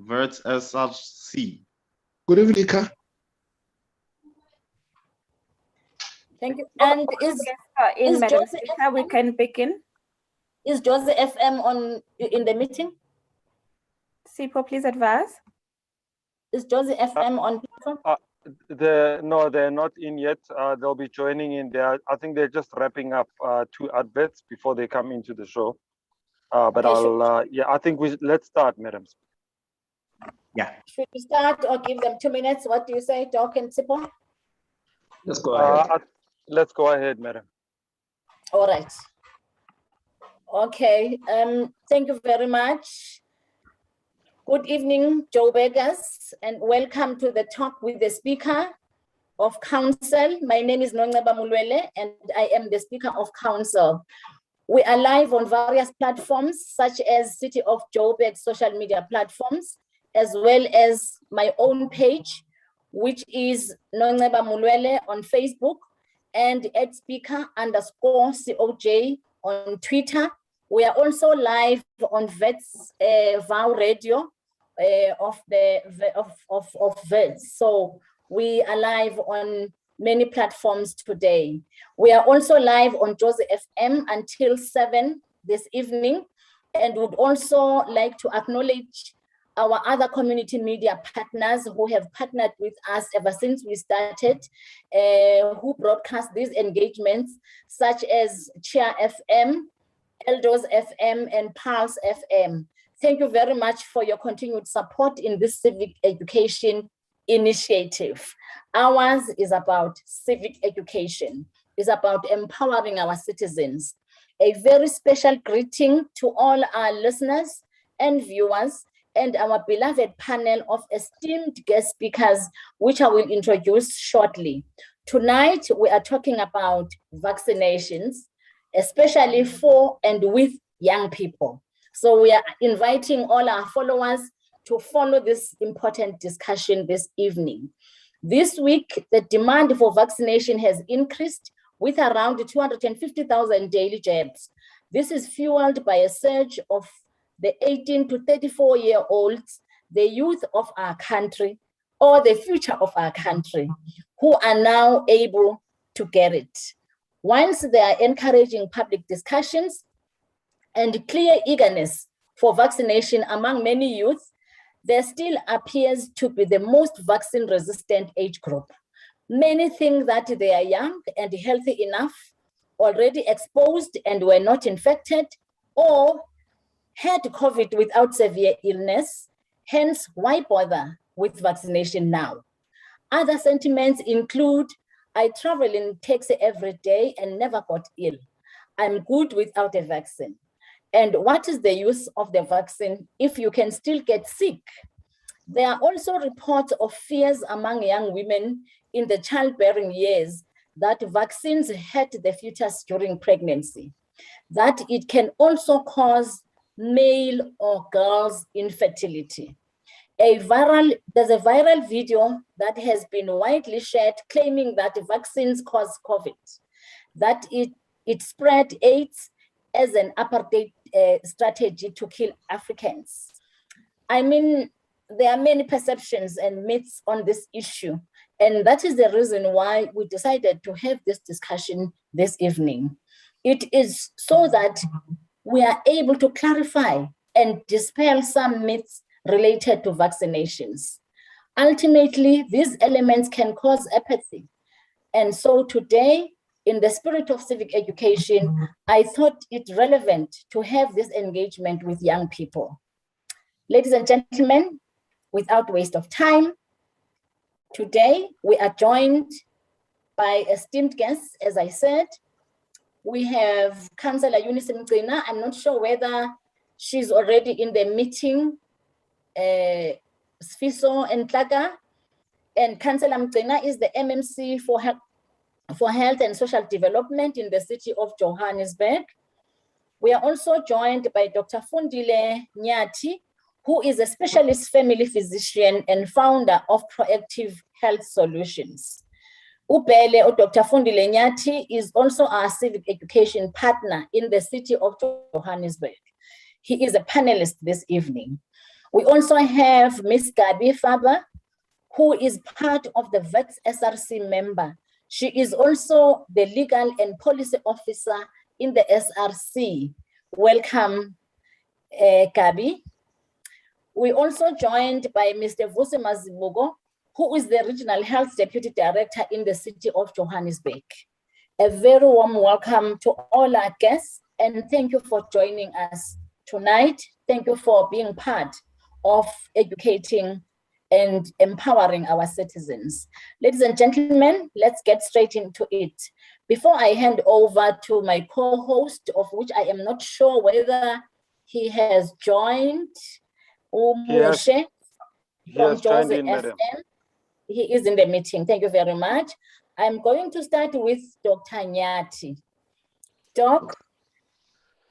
Words as such C. Good evening, Ka. Thank you. And is Madam Josie Speaker, we can begin. Is Josie FM in the meeting? Sipo, please advise. Is Josie FM on platform? No, they're not in yet. They'll be joining in there. I think they're just wrapping up 2 adverts before they come into the show. But Okay, I think let's start, Madam. Yeah. Should we start or give them 2 minutes? What do you say, Doc and Sipo? Let's go ahead. Let's go ahead, Madam. All right. Okay. Thank you very much. Good evening, Joburgers, and welcome to the talk with the Speaker of Council. My name is Nongceba Mulwele, and I am the Speaker of Council. We are live on various platforms, such as City of Joburg social media platforms, as well as my own page, which is Nongceba Mulwele on Facebook, and @speaker_COJ on Twitter. We are also live on VOW Radio of VETS. So we are live on many platforms today. We are also live on Josie FM until 7 this evening, and would also like to acknowledge our other community media partners who have partnered with us ever since we started, who broadcast these engagements, such as Cheer FM, Eldos FM, and Pulse FM. Thank you very much for your continued support in this civic education initiative. Ours is about civic education. It's about empowering our citizens. A very special greeting to all our listeners and viewers and our beloved panel of esteemed guest speakers, which I will introduce shortly. Tonight, we are talking about vaccinations, especially for and with young people. So we are inviting all our followers to follow this important discussion this evening. This week, the demand for vaccination has increased with around 250,000 daily jabs. This is fueled by a surge of the 18 to 34-year-olds, the youth of our country, or the future of our country, who are now able to get it. Once they are encouraging public discussions and clear eagerness for vaccination among many youth, there still appears to be the most vaccine-resistant age group. Many think that they are young and healthy enough, already exposed and were not infected, or had COVID without severe illness. Hence, why bother with vaccination now? Other sentiments include, I travel in taxi every day and never got ill. I'm good without a vaccine. And what is the use of the vaccine if you can still get sick? There are also reports of fears among young women in the childbearing years that vaccines hurt the fetus during pregnancy, that it can also cause male or girls' infertility. There's a viral video that has been widely shared claiming that vaccines cause COVID, that it spread AIDS as an apartheid strategy to kill Africans. I mean, there are many perceptions and myths on this issue, and that is the reason why we decided to have this discussion this evening. It is so that we are able to clarify and dispel some myths related to vaccinations. Ultimately, these elements can cause apathy. And so today, in the spirit of civic education, I thought it relevant to have this engagement with young people. Ladies and gentlemen, without waste of time, today we are joined by esteemed guests, as I said. We have Councillor Eunice Mgcina. I'm not sure whether she's already in the meeting, Sfiso and Tlaga. And Councillor Mgcina is the MMC for Health and Social Development in the city of Johannesburg. We are also joined by Dr. Fundile Nyati, who is a specialist family physician and founder of Proactive Health Solutions. Upele or Dr. Fundile Nyati is also our civic education partner in the city of Johannesburg. He is a panelist this evening. We also have Ms. Gabi Faber, who is part of the VEX SRC member. She is also the legal and policy officer in the SRC. Welcome, Gabi. We also joined by Mr. Vusi Mazibugo, who is the Regional Health Deputy Director in the city of Johannesburg. A very warm welcome to all our guests, and thank you for joining us tonight. Thank you for being part of educating and empowering our citizens. Ladies and gentlemen, let's get straight into it. Before I hand over to my co-host, of which I am not sure whether he has joined, Umushe from Jose FM. He is in the meeting. Thank you very much. I'm going to start with Dr. Nyati. Doc,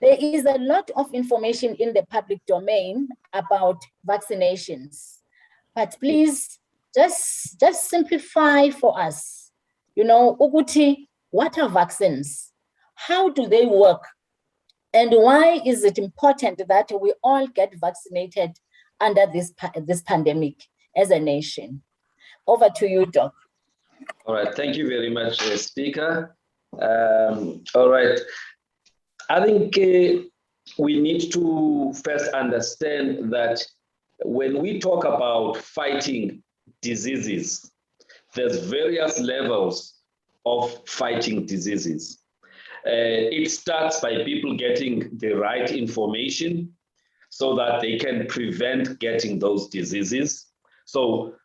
there is a lot of information in the public domain about vaccinations, but please just simplify for us. You know, Uguti, what are vaccines? How do they work? And why is it important that we all get vaccinated under this pandemic as a nation? Over to you, Doc. All right, thank you very much, Speaker. All right, I think we need to first understand that when we talk about fighting diseases, there's various levels of fighting diseases. It starts by people getting the right information so that they can prevent getting those diseases. So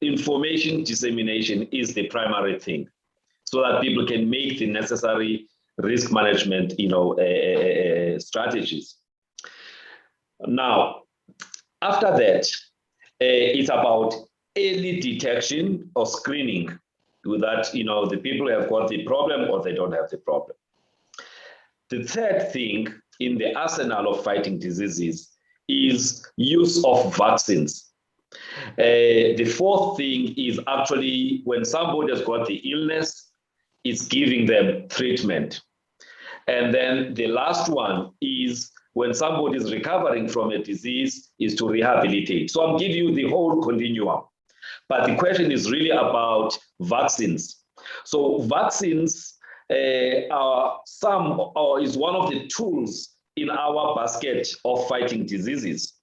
information dissemination is the primary thing, so that people can make the necessary risk management, strategies. Now, after that, it's about early detection or screening, with that, the people have got the problem or they don't have the problem. The third thing in the arsenal of fighting diseases is use of vaccines. The fourth thing is actually when somebody has got the illness, it's giving them treatment. And then the last one is when somebody is recovering from a disease is to rehabilitate. So I'm giving you the whole continuum. But the question is really about vaccines. So vaccines is one of the tools in our basket of fighting diseases.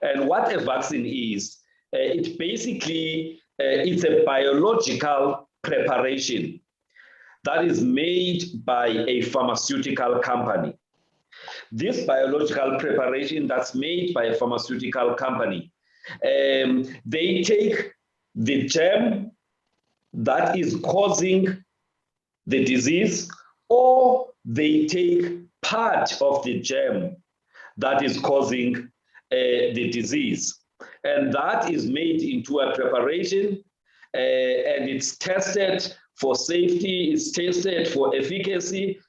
And what a vaccine is, it basically, it's a biological preparation that is made by a pharmaceutical company. This biological preparation that's made by a pharmaceutical company, they take the germ that is causing the disease, or they take part of the germ that is causing the disease. And that is made into a preparation, and it's tested for safety, it's tested for efficacy.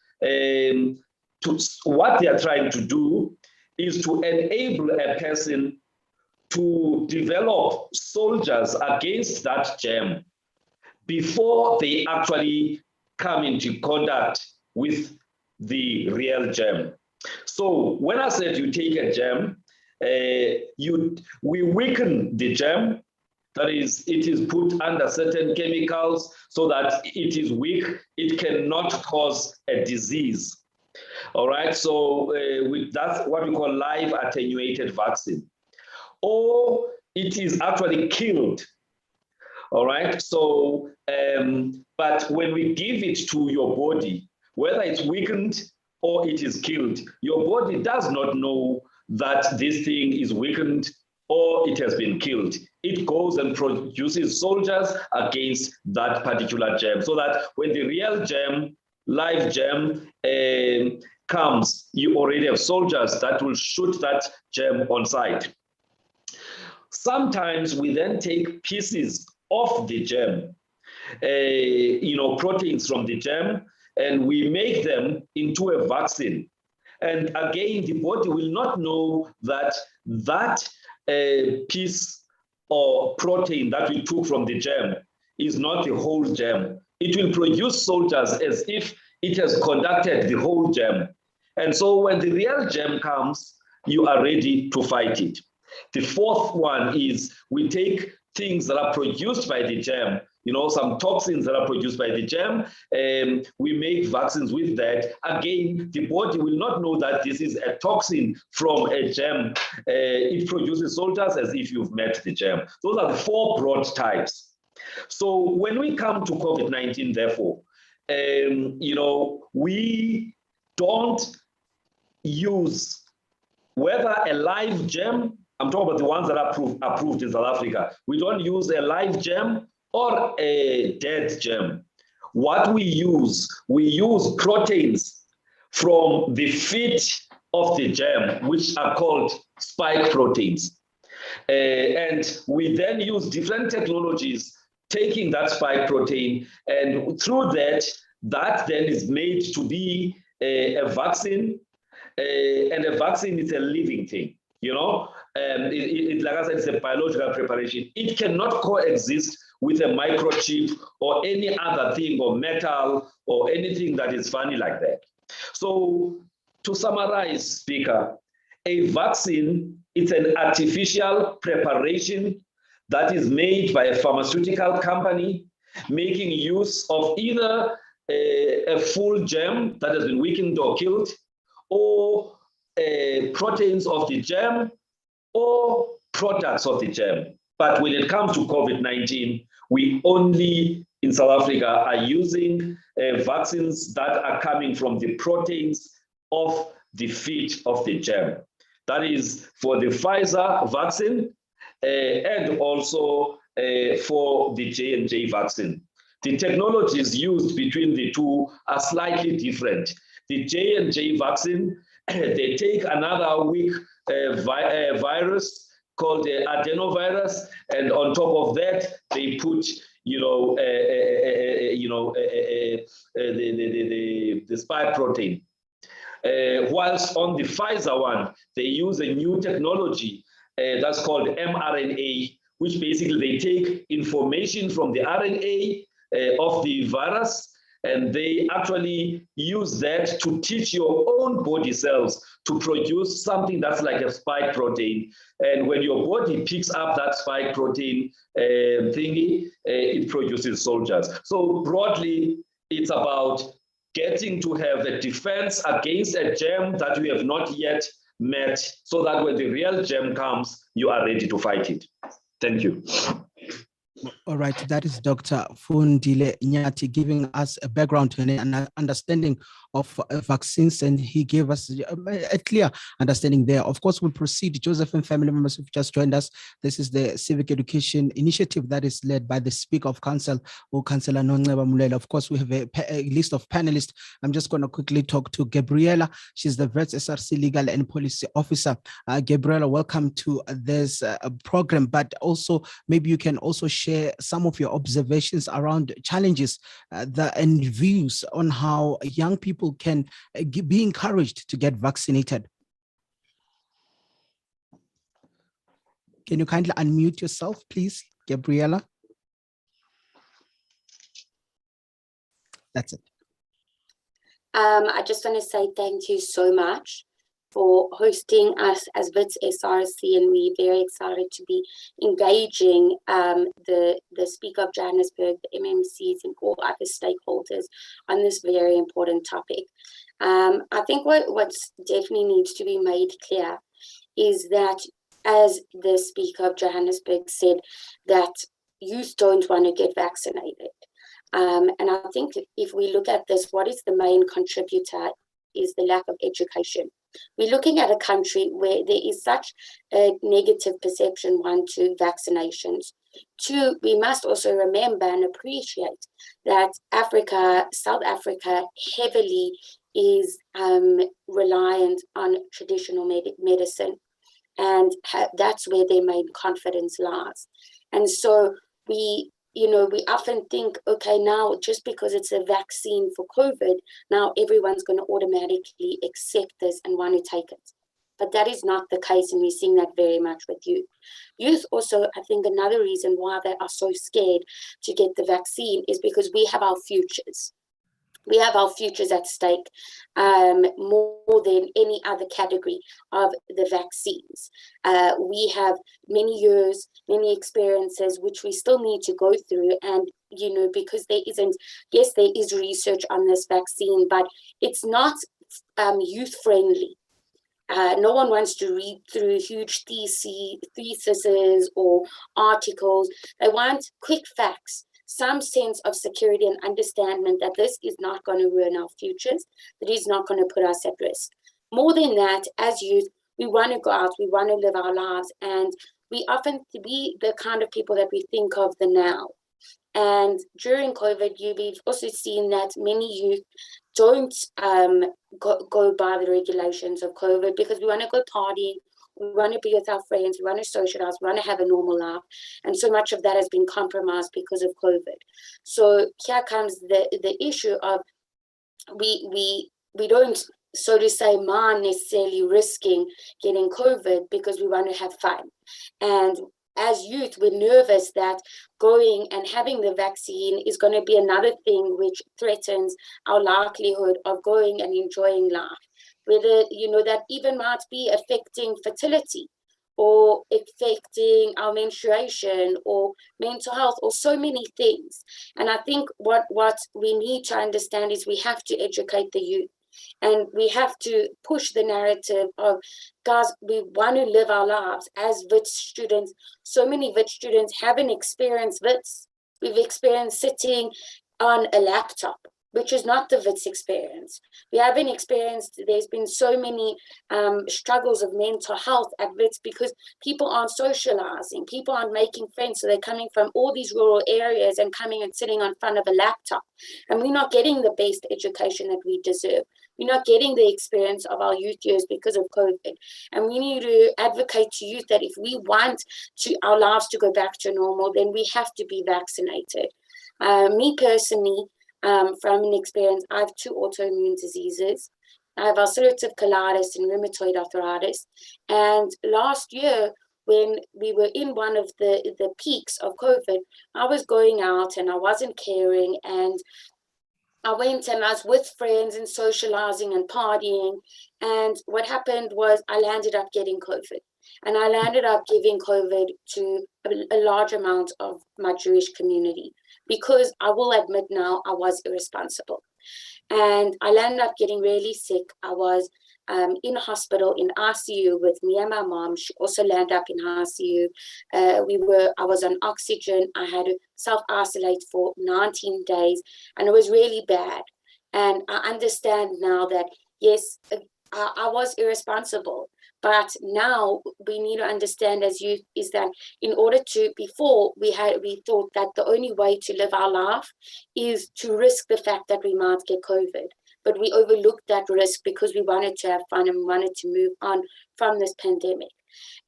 What they are trying to do is to enable a person to develop soldiers against that germ before they actually come into contact with the real germ. So when I said you take a germ, we weaken the germ. That is, it is put under certain chemicals so that it is weak. It cannot cause a disease. All right, so that's what we call live attenuated vaccine. Or it is actually killed. All right, so, but when we give it to your body, whether it's weakened or it is killed, your body does not know that this thing is weakened or it has been killed. It goes and produces soldiers against that particular germ, so that when the real germ, live germ, comes, you already have soldiers that will shoot that germ on sight. Sometimes we then take pieces of the germ, proteins from the germ, and we make them into a vaccine. And again, the body will not know that that piece or protein that we took from the germ is not the whole germ. It will produce soldiers as if it has conducted the whole germ. And so when the real germ comes, you are ready to fight it. The fourth one is we take things that are produced by the germ, some toxins that are produced by the germ, we make vaccines with that. Again, the body will not know that this is a toxin from a germ. It produces soldiers as if you've met the germ. Those are the four broad types. So when we come to COVID-19, therefore, we don't use whether a live germ, I'm talking about the ones that are approved in South Africa, we don't use a live germ or a dead germ. What we use proteins from the feet of the germ, which are called spike proteins. And we then use different technologies taking that spike protein, and through that then is made to be a vaccine. And a vaccine is a living thing, like I said, it's a biological preparation. It cannot coexist with a microchip or any other thing or metal or anything that is funny like that. So to summarize, Speaker, a vaccine is an artificial preparation that is made by a pharmaceutical company making use of either a full germ that has been weakened or killed, or proteins of the germ, or products of the germ. But when it comes to COVID-19, we only in South Africa are using vaccines that are coming from the proteins of the feet of the germ. That is for the Pfizer vaccine and also for the J&J vaccine. The technologies used between the two are slightly different. The J&J vaccine, they take another weak virus called the adenovirus, and on top of that, they put, the spike protein. Whilst on the Pfizer one, they use a new technology that's called mRNA, which basically they take information from the RNA of the virus, and they actually use that to teach your own body cells to produce something that's like a spike protein. And when your body picks up that spike protein thingy, it produces soldiers. So broadly, it's about getting to have a defense against a germ that we have not yet met, so that when the real germ comes, you are ready to fight it. Thank you. All right, that is Dr. Fundile Nyati giving us a background and an understanding of vaccines, and he gave us a clear understanding there. Of course, we'll proceed. Joseph and family members who've just joined us. This is the Civic Education Initiative that is led by the Speaker of Council, or Councillor Nongceba Mulela. Of course, we have a list of panelists. I'm just going to quickly talk to Gabriela. She's the Vets SRC Legal and Policy Officer. Gabriela, welcome to this program, but also maybe you can also share some of your observations around challenges and views on how young people can be encouraged to get vaccinated. Can you kindly unmute yourself, please, Gabriela? That's it. I just want to say thank you so much for hosting us as Vets SRC, and we're very excited to be engaging the Speaker of Johannesburg, the MMCs, and all other stakeholders on this very important topic. I think what's definitely needs to be made clear is that, as the Speaker of Johannesburg said, that youth don't want to get vaccinated. And I think if we look at this, what is the main contributor is the lack of education. We're looking at a country where there is such a negative perception, one, to vaccinations. Two, we must also remember and appreciate that South Africa heavily is reliant on traditional medicine, and that's where their main confidence lies. And so we often think, okay, now just because it's a vaccine for COVID, now everyone's going to automatically accept this and want to take it. But that is not the case, and we're seeing that very much with youth. Youth also, I think another reason why they are so scared to get the vaccine is because we have our futures. We have our futures at stake more than any other category of the vaccines. We have many years, many experiences, which we still need to go through. And, you know, because there is research on this vaccine, but it's not youth friendly. No one wants to read through huge theses or articles. They want quick facts, some sense of security and understanding that this is not going to ruin our futures, that is not going to put us at risk. More than that, as youth, we want to go out, we want to live our lives, and we often be the kind of people that we think of the now. And during COVID, we've also seen that many youth don't go by the regulations of COVID because we want to go partying, we want to be with our friends, we want to socialize, we want to have a normal life. And so much of that has been compromised because of COVID. So here comes the issue of we don't, so to say, mind necessarily risking getting COVID because we want to have fun. And as youth, we're nervous that going and having the vaccine is going to be another thing which threatens our likelihood of going and enjoying life. Whether, you know, that even might be affecting fertility or affecting our menstruation or mental health or so many things. And I think what we need to understand is we have to educate the youth. And we have to push the narrative of, guys, we want to live our lives as Wits students. So many Wits students haven't experienced Wits. We've experienced sitting on a laptop, which is not the Wits experience. We haven't experienced, there's been so many struggles of mental health at Wits because people aren't socializing, people aren't making friends. So they're coming from all these rural areas and coming and sitting in front of a laptop. And we're not getting the best education that we deserve. We're not getting the experience of our youth years because of COVID. And we need to advocate to youth that if we want our lives to go back to normal, then we have to be vaccinated. Me personally, from an experience, I have 2 autoimmune diseases. I have ulcerative colitis and rheumatoid arthritis. And last year, when we were in one of the peaks of COVID, I was going out and I wasn't caring, and I went and I was with friends and socializing and partying. And what happened was I landed up getting COVID. And I landed up giving COVID to a large amount of my Jewish community because I will admit now I was irresponsible. And I landed up getting really sick. I was in hospital in ICU with me and my mom. She also landed up in ICU. I was on oxygen. I had to self-isolate for 19 days, and it was really bad. And I understand now that, yes, I was irresponsible. But now we need to understand as youth is that in order to, before we thought that the only way to live our life is to risk the fact that we might get COVID. But we overlooked that risk because we wanted to have fun and we wanted to move on from this pandemic.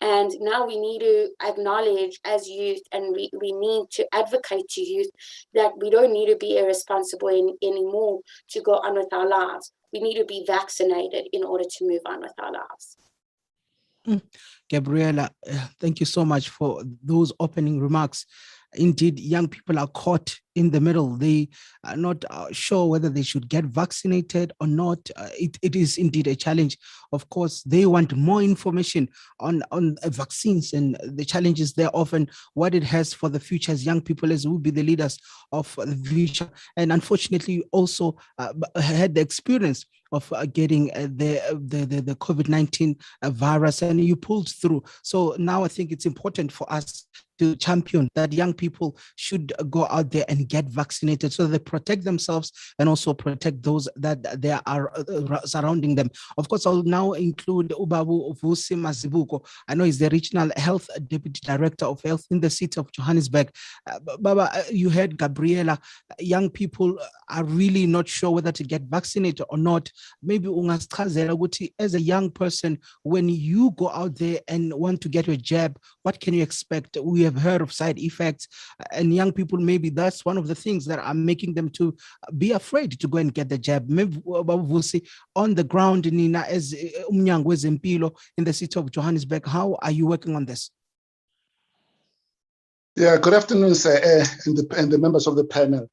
And now we need to acknowledge as youth, and we need to advocate to youth that we don't need to be irresponsible anymore to go on with our lives. We need to be vaccinated in order to move on with our lives. Gabriela, thank you so much for those opening remarks. Indeed, young people are caught in the middle. They are not sure whether they should get vaccinated or not. It is indeed a challenge. Of course, they want more information on vaccines and the challenges there, often what it has for the future as young people, as will be the leaders of the future. And unfortunately, also had the experience of getting the COVID-19 virus, and you pulled through. So now I think it's important for us to champion that young people should go out there and get vaccinated so they protect themselves and also protect those that they are surrounding them. Of course, I'll now include Ubabu Vusi Mazibuko. I know he's the Regional Health Deputy Director of Health in the city of Johannesburg. Baba, you heard Gabriela, young people are really not sure whether to get vaccinated or not. Maybe as a young person, when you go out there and want to get your jab, what can you expect? We have heard of side effects, and young people, maybe that's one of the things that are making them to be afraid to go and get the jab. Maybe on the ground, Nina, as Umnyango Zempilo in the city of Johannesburg, how are you working on this? Yeah, good afternoon, sir, and the members of the panel.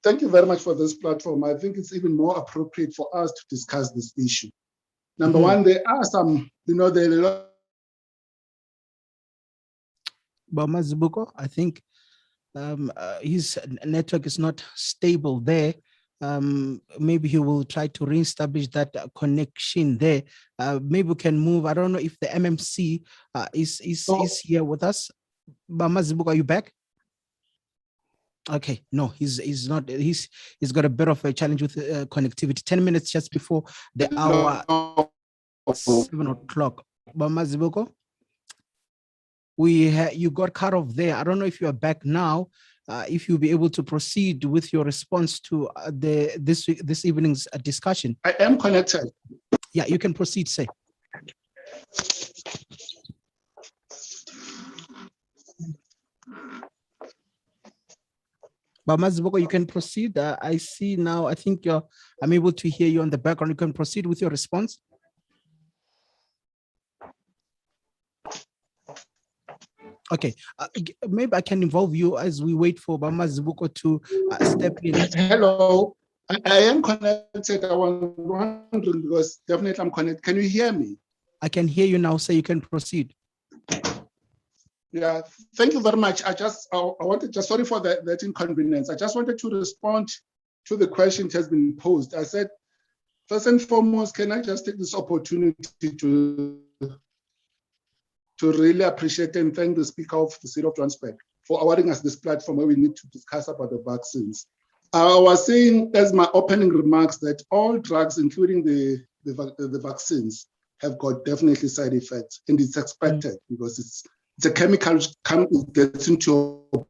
thank you very much for this platform. I think it's even more appropriate for us to discuss this issue. Number one, there are some, there are a lot. Mazibuko, I think his network is not stable there. Maybe he will try to reestablish that connection there. Maybe we can move. I don't know if the MMC is here with us. Mazibuko, are you back? Okay, no, he's not. He's got a bit of a challenge with connectivity. 10 minutes just before the hour, 7 o'clock. Mazibuko, you got cut off there. I don't know if you are back now. If you'll be able to proceed with your response to this evening's discussion. I am connected. Yeah, you can proceed, say. But Mazibuko, you can proceed. I see now, I think I'm able to hear you on the background. You can proceed with your response. Okay, maybe I can involve you as we wait for Mazibuko to step in. Hello, I am connected. I was wondering because definitely I'm connected. Can you hear me? I can hear you now, so you can proceed. Yeah, thank you very much. I wanted, just sorry for that inconvenience. I just wanted to respond to the question that has been posed. I said, first and foremost, can I just take this opportunity to really appreciate and thank the Speaker of the City of Johannesburg for awarding us this platform where we need to discuss about the vaccines. I was saying as my opening remarks that all drugs, including the vaccines, have got definitely side effects, and it's expected because it's a chemical that gets into your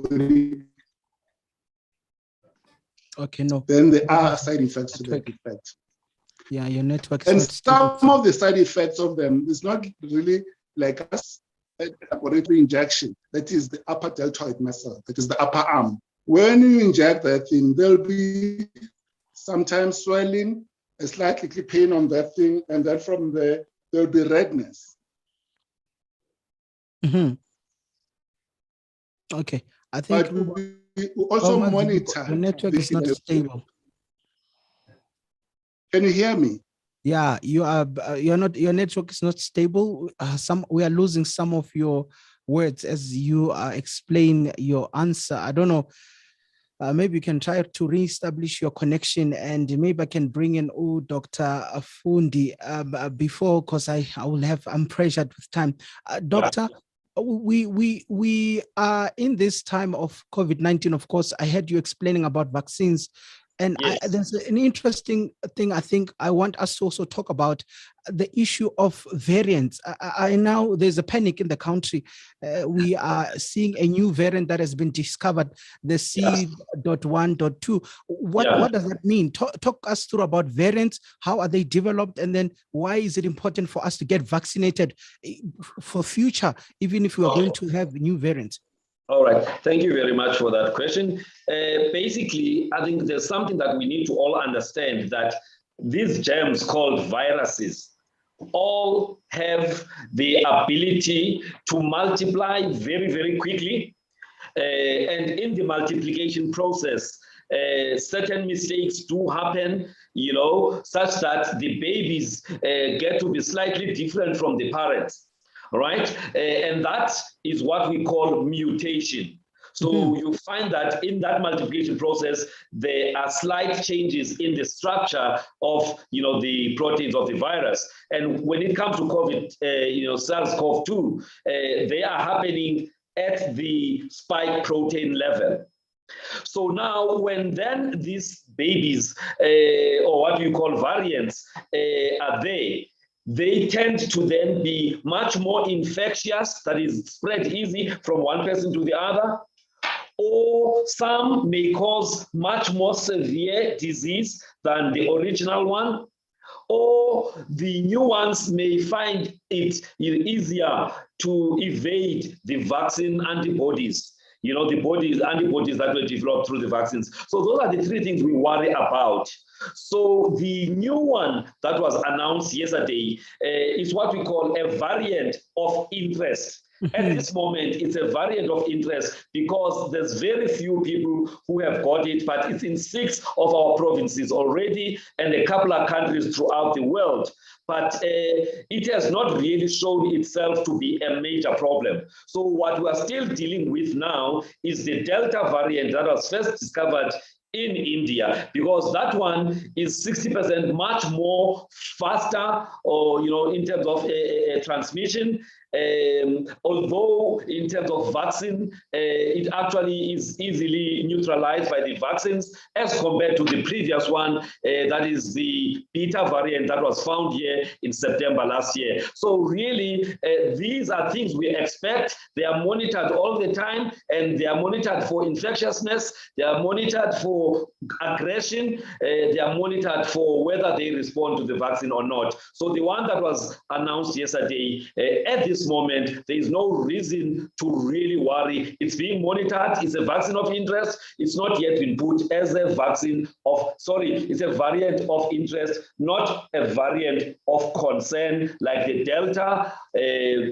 body. Okay, no. Then there are side effects to that effect. Yeah, your network. And some of the side effects of them is not really like us, laboratory injection. That is the upper deltoid muscle. That is the upper arm. When you inject that thing, there'll be sometimes swelling, a slight little pain on that thing, and then from there, there'll be redness. Okay, I think we also monitor. The network is not stable. Can you hear me? Yeah, you are. You're not. Your network is not stable. We are losing some of your words as you explain your answer. I don't know. Maybe you can try to reestablish your connection, and maybe I can bring in Dr. Fundi before, because I'm pressured with time. Doctor, we are in this time of COVID-19. Of course, I heard you explaining about vaccines. And yes, there's an interesting thing I think I want us to also talk about, the issue of variants. I know there's a panic in the country. We are seeing a new variant that has been discovered, the C.1.2. What does that mean? Talk us through about variants. How are they developed? And then why is it important for us to get vaccinated for future, even if we are going to have new variants? All right, thank you very much for that question. Basically, I think there's something that we need to all understand, that these germs called viruses all have the ability to multiply very, very quickly. And in the multiplication process, certain mistakes do happen, such that the babies get to be slightly different from the parents. Right? And that is what we call mutation. So you find that in that multiplication process, there are slight changes in the structure of, the proteins of the virus. And when it comes to COVID, SARS-CoV-2, they are happening at the spike protein level. So now when then these babies, or what you call variants, are there, they tend to then be much more infectious, that is spread easy from one person to the other, or some may cause much more severe disease than the original one, or the new ones may find it easier to evade the vaccine antibodies. The antibodies that were developed through the vaccines. So those are the three things we worry about. So the new one that was announced yesterday is what we call a variant of interest. At this moment, it's a variant of interest because there's very few people who have got it, but it's in 6 of our provinces already and a couple of countries throughout the world. But it has not really shown itself to be a major problem. So what we are still dealing with now is the Delta variant that was first discovered in India, because that one is 60% much more faster, or in terms of transmission. Although in terms of vaccine, it actually is easily neutralized by the vaccines as compared to the previous one, that is the Beta variant that was found here in September last year. So really, these are things we expect. They are monitored all the time, and they are monitored for infectiousness, they are monitored for aggression, they are monitored for whether they respond to the vaccine or not. So the one that was announced yesterday, at this moment, there is no reason to really worry. It's being monitored. It's a vaccine of interest. It's not yet been put as a vaccine of, it's a variant of interest, not a variant of concern like the Delta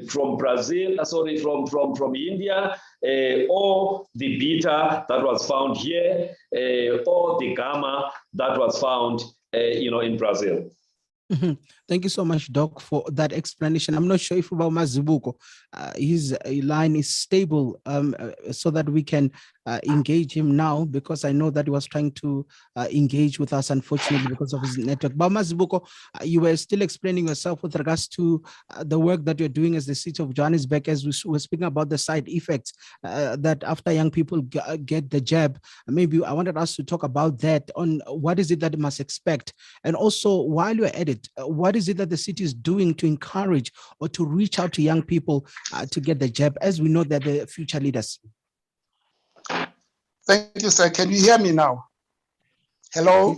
from Brazil, from India, or the Beta that was found here, or the Gamma that was found, in Brazil. Thank you so much, Doc, for that explanation. I'm not sure if about Mazibuko, his line is stable, so that we can engage him now, because I know that he was trying to engage with us, unfortunately, because of his network. But Mazibuko, you were still explaining yourself with regards to the work that you're doing as the city of Johannesburg, as we were speaking about the side effects that after young people get the jab. Maybe I wanted us to talk about that, on what is it that they must expect, and also while you're at it, what is it that the city is doing to encourage or to reach out to young people to get the jab, as we know that they're future leaders? Thank you, sir. Can you hear me now? Hello?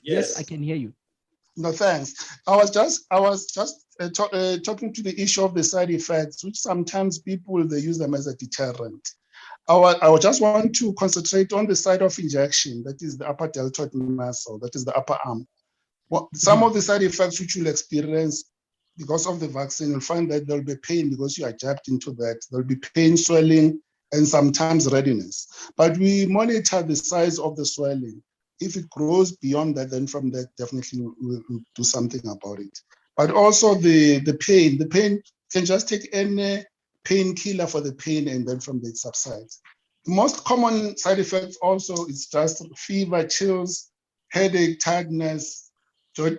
Yes, I can hear you. No, thanks. I was just talking to the issue of the side effects, which sometimes people, they use them as a deterrent. I just want to concentrate on the side of injection, that is the upper deltoid muscle, that is the upper arm. Some of the side effects which you'll experience because of the vaccine, you'll find that there'll be pain because you are jabbed into that. There'll be pain, swelling, and sometimes redness. But we monitor the size of the swelling. If it grows beyond that, then from that, definitely we'll do something about it. But also the pain can just take any painkiller for the pain, and then from there it subsides. The most common side effects also is just fever, chills, headache, tiredness,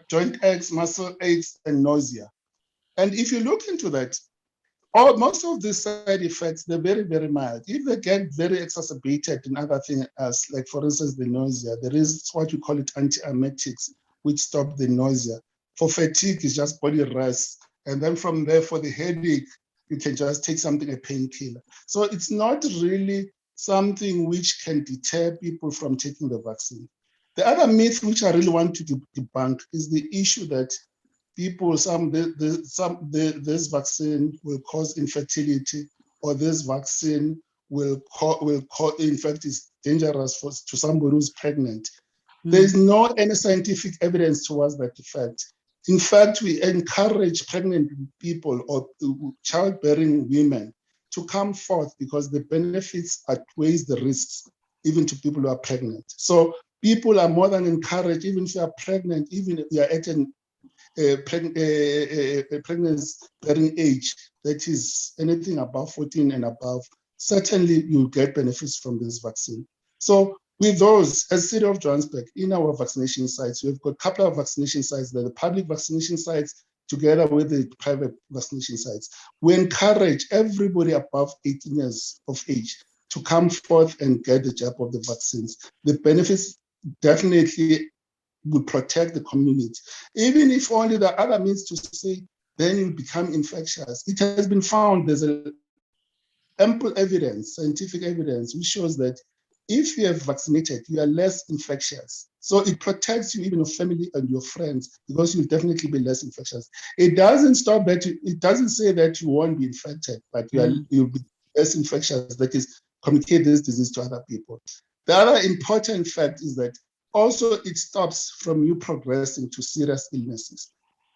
joint aches, muscle aches, and nausea. And if you look into that, most of these side effects, they're very, very mild. If they get very exacerbated in other things, as like for instance, the nausea, there is what we call it antiemetics, which stop the nausea. For fatigue, it's just body rest. And then from there, for the headache, you can just take something, a painkiller. So it's not really something which can deter people from taking the vaccine. The other myth which I really want to debunk is the issue that people, this vaccine will cause infertility, or this vaccine will in fact, is dangerous to somebody who's pregnant. There's no any scientific evidence towards that effect. In fact, we encourage pregnant people or childbearing women to come forth because the benefits outweighs the risks, even to people who are pregnant. So people are more than encouraged, even if you are pregnant, even if you are at a pregnancy-bearing age, that is anything above 14 and above, certainly you'll get benefits from this vaccine. So with those, as City of Johannesburg, in our vaccination sites, we've got a couple of vaccination sites, the public vaccination sites, together with the private vaccination sites. We encourage everybody above 18 years of age to come forth and get the jab of the vaccines. The benefits definitely will protect the community. Even if only the other means to say, then you become infectious. It has been found, there's ample evidence, scientific evidence, which shows that if you have vaccinated, you are less infectious. So it protects you, even your family and your friends, because you'll definitely be less infectious. It doesn't stop that, it doesn't say that you won't be infected, but you'll be less infectious, that is, communicate this disease to other people. The other important fact is that also it stops from you progressing to serious illnesses.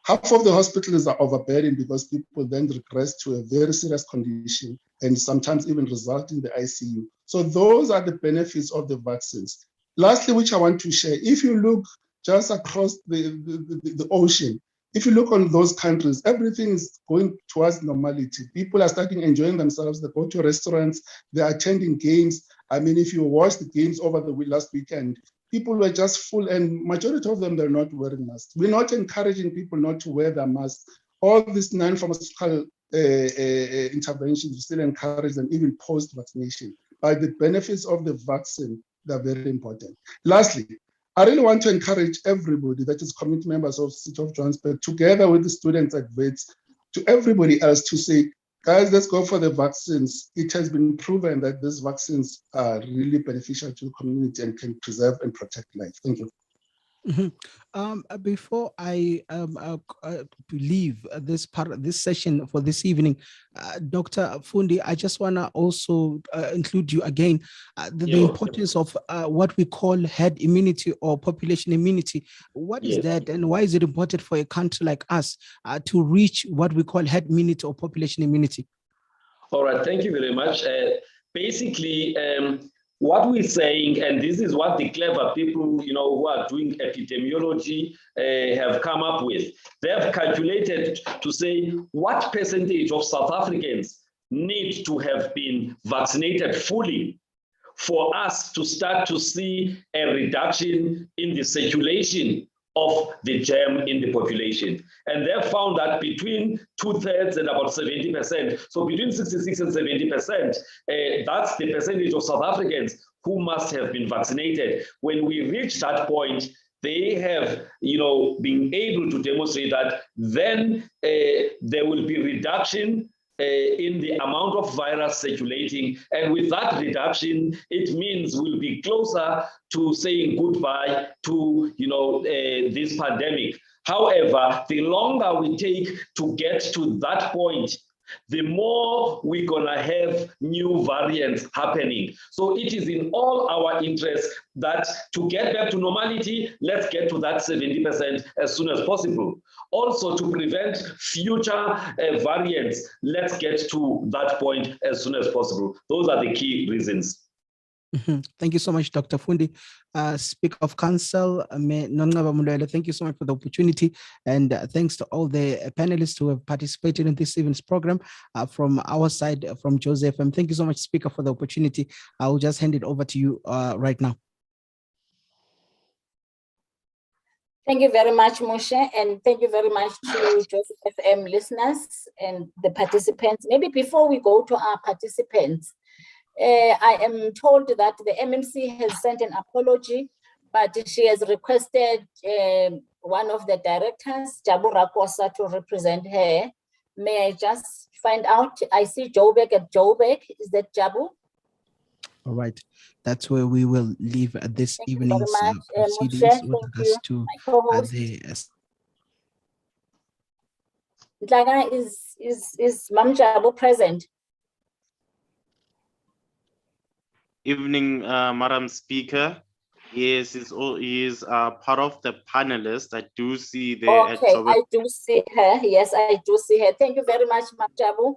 Half of the hospitals are overburdened because people then regress to a very serious condition and sometimes even result in the ICU. So those are the benefits of the vaccines. Lastly, which I want to share, if you look just across the ocean, if you look on those countries, everything is going towards normality. People are starting enjoying themselves. They go to restaurants, they're attending games. I mean, if you watch the games over the last weekend, people were just full, and majority of them, they're not wearing masks. We're not encouraging people not to wear their masks. All these non-pharmaceutical interventions, we still encourage them even post-vaccination. But the benefits of the vaccine, they're very important. Lastly, I really want to encourage everybody that is community members of the City of Johannesburg, together with the students at WITS, to everybody else to say, guys, let's go for the vaccines. It has been proven that these vaccines are really beneficial to the community and can preserve and protect life. Thank you. Before I leave this session for this evening, Dr. Fundi, I just want to also include you again, the importance of what we call herd immunity or population immunity. What is that, and why is it important for a country like us to reach what we call herd immunity or population immunity? All right, thank you very much. Basically, what we're saying, and this is what the clever people, who are doing epidemiology have come up with. They have calculated to say what percentage of South Africans need to have been vaccinated fully for us to start to see a reduction in the circulation of the germ in the population. And they found that between 2/3 and about 70%, so between 66 and 70%, that's the percentage of South Africans who must have been vaccinated. When we reach that point, they have, been able to demonstrate that then there will be reduction in the amount of virus circulating. And with that reduction, it means we'll be closer to saying goodbye to, this pandemic. However, the longer we take to get to that point, the more we're gonna have new variants happening. So it is in all our interests that to get back to normality, let's get to that 70% as soon as possible. Also, to prevent future variants, let's get to that point as soon as possible. Those are the key reasons. Thank you so much, Dr. Fundi. Speaker of Council, thank you so much for the opportunity, and thanks to all the panelists who have participated in this evening's program. From our side, from Joseph, and thank you so much, Speaker, for the opportunity. I will just hand it over to you right now. Thank you very much, Moshe, and thank you very much to Joseph FM listeners and the participants. Maybe before we go to our participants, I am told that the MMC has sent an apology, but she has requested one of the directors, Jabu Rakosa, to represent her. May I just find out? I see Joburg at Joburg. Is that Jabu? All right, that's where we will leave this evening's proceedings with regards to the. Dlaga, is Mam Jabu present? Evening, Madam Speaker. Yes, he is part of the panelists. I do see there. Okay, I do see her. Yes, I do see her. Thank you very much, Jabu.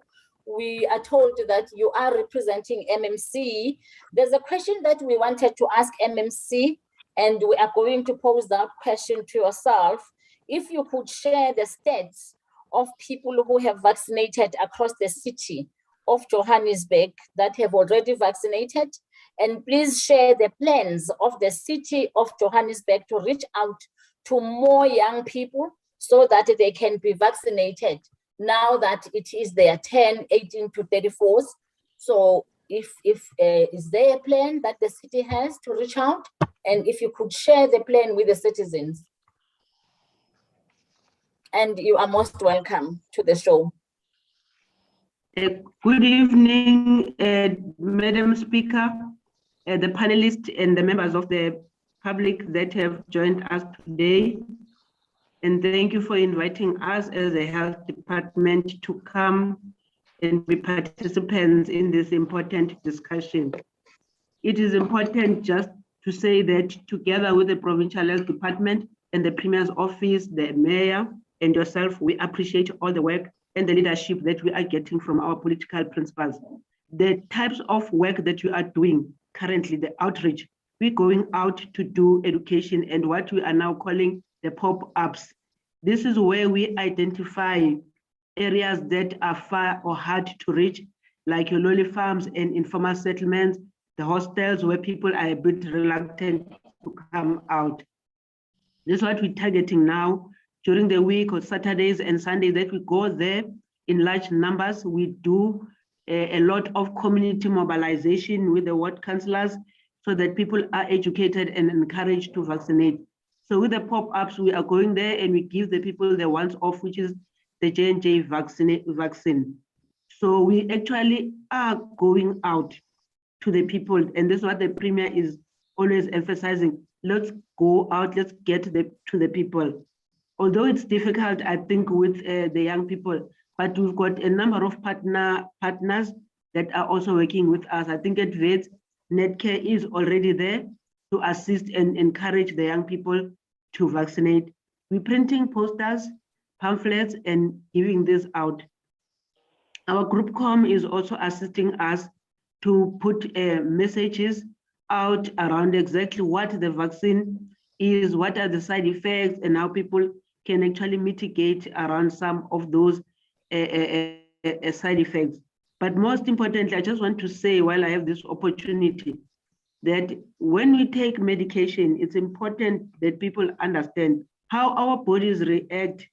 We are told that you are representing MMC. There's a question that we wanted to ask MMC, and we are going to pose that question to yourself. If you could share the stats of people who have vaccinated across the city of Johannesburg that have already vaccinated, and please share the plans of the city of Johannesburg to reach out to more young people so that they can be vaccinated now that it is their 10, 18 to 34s. So if is there a plan that the city has to reach out? And if you could share the plan with the citizens. And you are most welcome to the show. Good evening, Madam Speaker, the panelists and the members of the public that have joined us today. And thank you for inviting us as a health department to come and be participants in this important discussion. It is important just to say that together with the provincial health department and the Premier's office, the mayor, and yourself, we appreciate all the work and the leadership that we are getting from our political principals. The types of work that you are doing currently, the outreach, we're going out to do education and what we are now calling the pop-ups. This is where we identify areas that are far or hard to reach, like your lowly farms and informal settlements, the hostels where people are a bit reluctant to come out. This is what we're targeting now during the week or Saturdays and Sundays that we go there in large numbers. We do a lot of community mobilization with the ward councillors so that people are educated and encouraged to vaccinate. So with the pop-ups, we are going there and we give the people the once-off, which is the J&J vaccine. So we actually are going out to the people, and this is what the Premier is always emphasizing. Let's go out, let's get to the people. Although it's difficult, I think, with the young people, but we've got a number of partners that are also working with us. I think at VETS, Netcare is already there to assist and encourage the young people to vaccinate. We're printing posters, pamphlets, and giving this out. Our group com is also assisting us to put messages out around exactly what the vaccine is, what are the side effects, and how people can actually mitigate around some of those side effects. But most importantly, I just want to say, while I have this opportunity, that when we take medication, it's important that people understand how our bodies react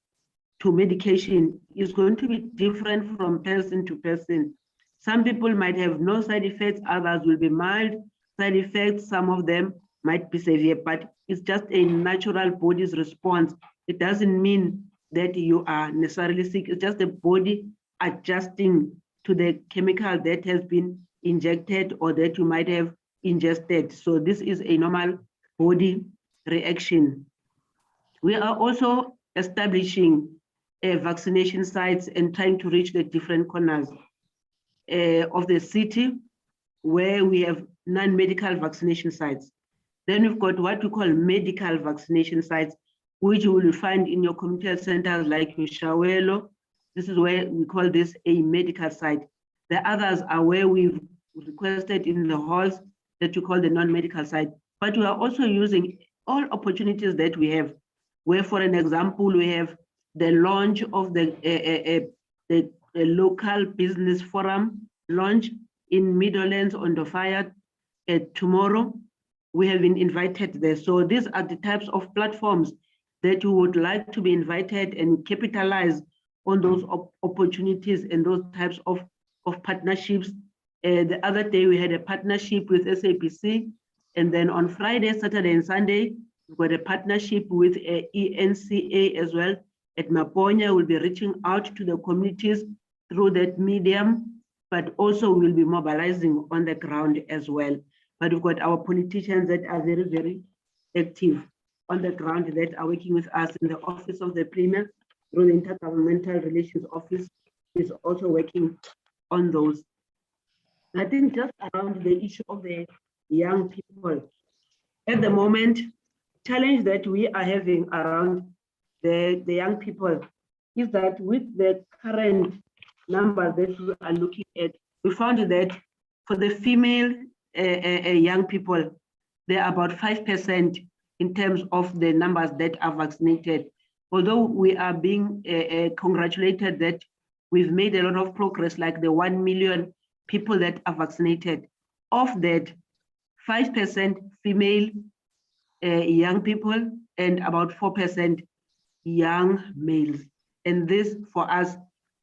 to medication is going to be different from person to person. Some people might have no side effects, others will be mild side effects, some of them might be severe, but it's just a natural body's response. It doesn't mean that you are necessarily sick, it's just the body adjusting to the chemical that has been injected or that you might have ingested. So this is a normal body reaction. We are also establishing vaccination sites and trying to reach the different corners of the city where we have non-medical vaccination sites. Then we've got what we call medical vaccination sites, which you will find in your community health centers like Shawelo. This is where we call this a medical site. The others are where we've requested in the halls that you call the non-medical site. But we are also using all opportunities that we have, where, for an example, we have the launch of the local business forum launch in Meadowlands on the fire tomorrow. We have been invited there. So these are the types of platforms that we would like to be invited and capitalize on those opportunities and those types of partnerships. The other day we had a partnership with SAPC, and then on Friday, Saturday, and Sunday, we've got a partnership with ENCA as well. At Maponya, we'll be reaching out to the communities through that medium, but also we'll be mobilizing on the ground as well. But we've got our politicians that are very, very active on the ground that are working with us in the Office of the Premier, through the Intergovernmental Relations Office is also working on those. I think just around the issue of the young people, at the moment, challenge that we are having around the young people is that with the current numbers that we are looking at, we found that for the female young people, they're about 5% in terms of the numbers that are vaccinated. Although we are being congratulated that we've made a lot of progress, like the 1 million people that are vaccinated. Of that, 5% female young people and about 4% young males. And this for us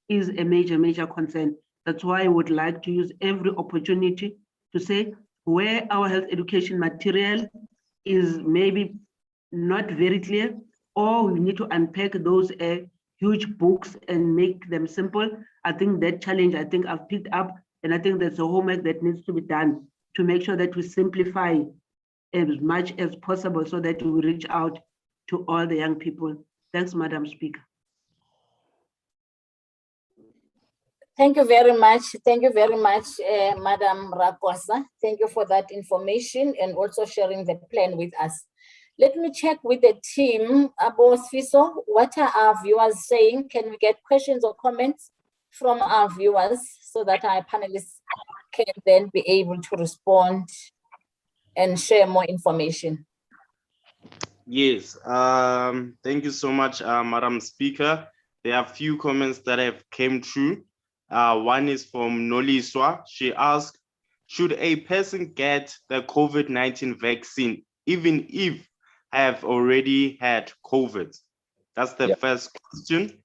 is a major, major concern. That's why I would like to use every opportunity to say where our health education material is maybe not very clear, or we need to unpack those huge books and make them simple. I think that challenge, I think I've picked up, and I think there's a homework that needs to be done to make sure that we simplify as much as possible so that we reach out to all the young people. Thanks, Madam Speaker. Thank you very much. Thank you very much, Madam Rakosa. Thank you for that information and also sharing the plan with us. Let me check with the team. Boss Fiso, what are our viewers saying? Can we get questions or comments from our viewers so that our panelists can then be able to respond and share more information? Yes, thank you so much, Madam Speaker. There are a few comments that have came through. One is from Noliswa. She asked, should a person get the COVID-19 vaccine even if I have already had COVID? That's the first question.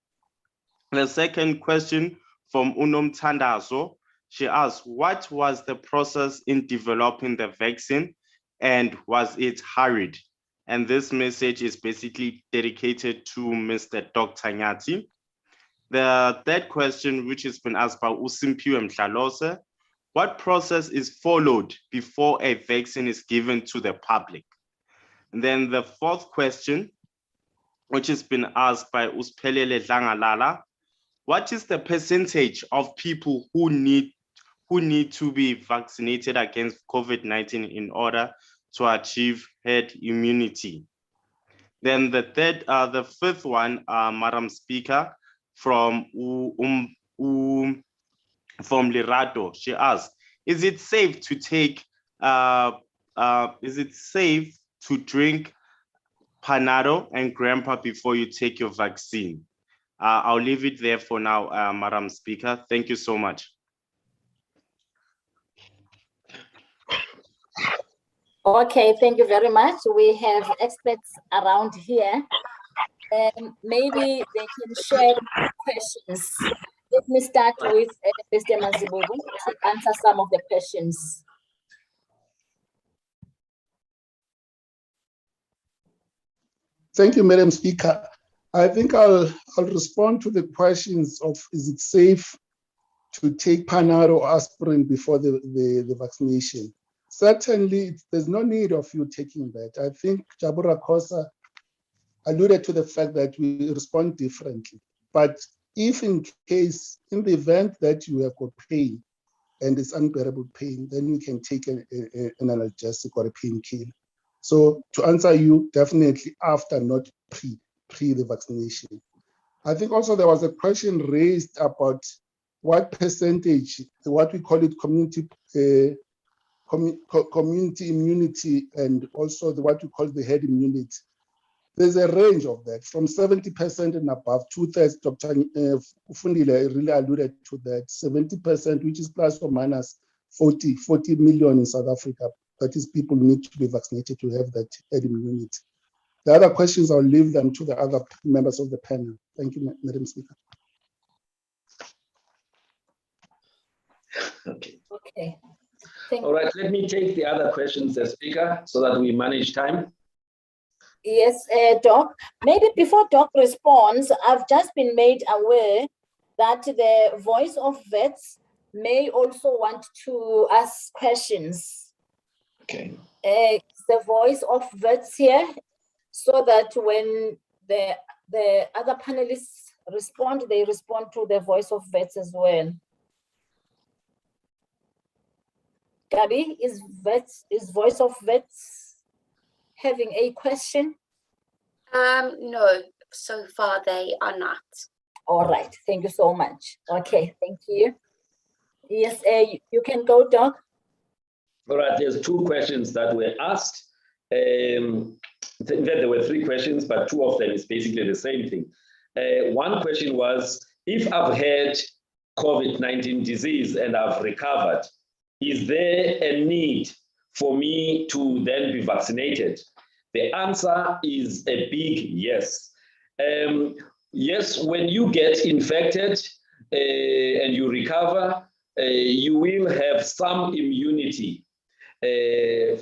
The second question from Unom Tandazo. She asked, what was the process in developing the vaccine and was it hurried? And this message is basically dedicated to Mr. Dr. Nyati. The third question, which has been asked by Usimpiwe Mhlalose, what process is followed before a vaccine is given to the public? And then the fourth question, which has been asked by Uspelele Dlangalala, what is the percentage of people who need to be vaccinated against COVID-19 in order to achieve herd immunity? Then the fifth one, Madam Speaker, from Lerato, she asked, is it safe to drink Panado and Grandpa before you take your vaccine? I'll leave it there for now, Madam Speaker. Thank you so much. Okay, thank you very much. We have experts around here, and maybe they can share questions. Let me start with Mr. Mazibubu to answer some of the questions. Thank you, Madam Speaker. I think I'll respond to the questions of, is it safe to take Panado or aspirin before the vaccination? Certainly, there's no need of you taking that. I think Jabura Kosa alluded to the fact that we respond differently. But if in the event that you have got pain and it's unbearable pain, then you can take an analgesic or a painkiller. So to answer you, definitely after, not pre the vaccination. I think also there was a question raised about what percentage, what we call it community immunity, and also what we call the herd immunity. There's a range of that, from 70% and above, 2/3. Dr. Fundile really alluded to that, 70%, which is plus or minus 40 million in South Africa. That is, people need to be vaccinated to have that herd immunity. The other questions, I'll leave them to the other members of the panel. Thank you, Madam Speaker. Okay. Okay. All right, let me take the other questions, Speaker, so that we manage time. Yes, Doc. Maybe before Doc responds, I've just been made aware that the voice of vets may also want to ask questions. Okay. The voice of vets here, so that when the other panelists respond, they respond to the voice of vets as well. Gabi, is voice of vets having a question? No, so far they are not. All right, thank you so much. Okay, thank you. Yes, you can go, Doc. All right, there's two questions that were asked. In fact, there were three questions, but two of them is basically the same thing. One question was, if I've had COVID-19 disease and I've recovered, is there a need for me to then be vaccinated? The answer is a big yes. Yes, when you get infected and you recover, you will have some immunity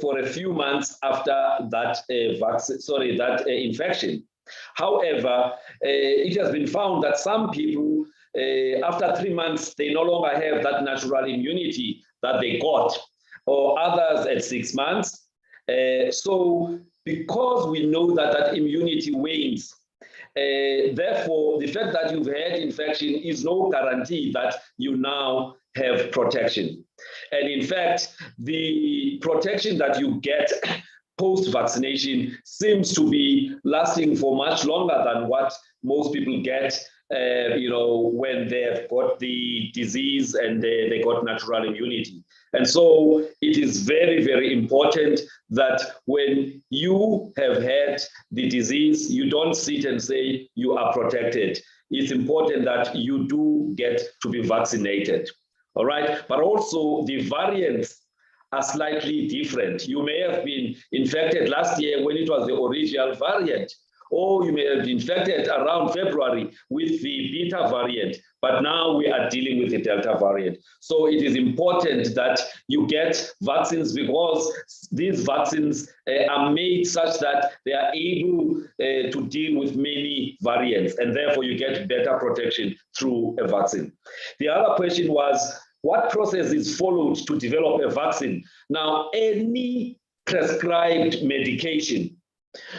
for a few months after that infection. However, it has been found that some people, after 3 months, they no longer have that natural immunity that they got, or others at 6 months. So because we know that that immunity wanes, therefore, the fact that you've had infection is no guarantee that you now have protection. And in fact, the protection that you get post-vaccination seems to be lasting for much longer than what most people get, when they've got the disease and they got natural immunity. And so it is very, very important that when you have had the disease, you don't sit and say you are protected. It's important that you do get to be vaccinated, all right? But also the variants are slightly different. You may have been infected last year when it was the original variant, or you may have been infected around February with the Beta variant, but now we are dealing with the Delta variant. So it is important that you get vaccines, because these vaccines are made such that they are able to deal with many variants, and therefore you get better protection through a vaccine. The other question was, what process is followed to develop a vaccine? Now, any prescribed medication,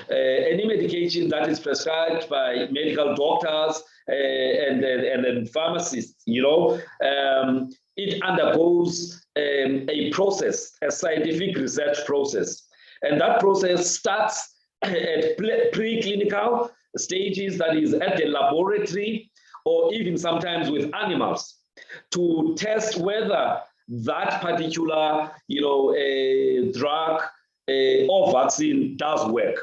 any medication that is prescribed by medical doctors and then pharmacists, it undergoes a process, a scientific research process. And that process starts at preclinical stages, that is at the laboratory, or even sometimes with animals, to test whether that particular drug or vaccine does work.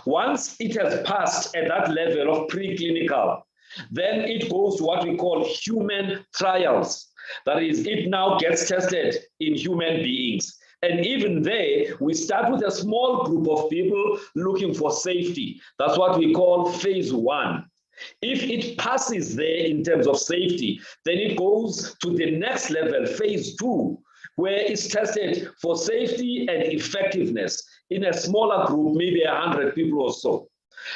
Once it has passed at that level of preclinical, then it goes to what we call human trials. That is, it now gets tested in human beings. And even there, we start with a small group of people looking for safety. That's what we call phase 1. If it passes there in terms of safety, then it goes to the next level, phase 2, where it's tested for safety and effectiveness in a smaller group, maybe 100 people or so.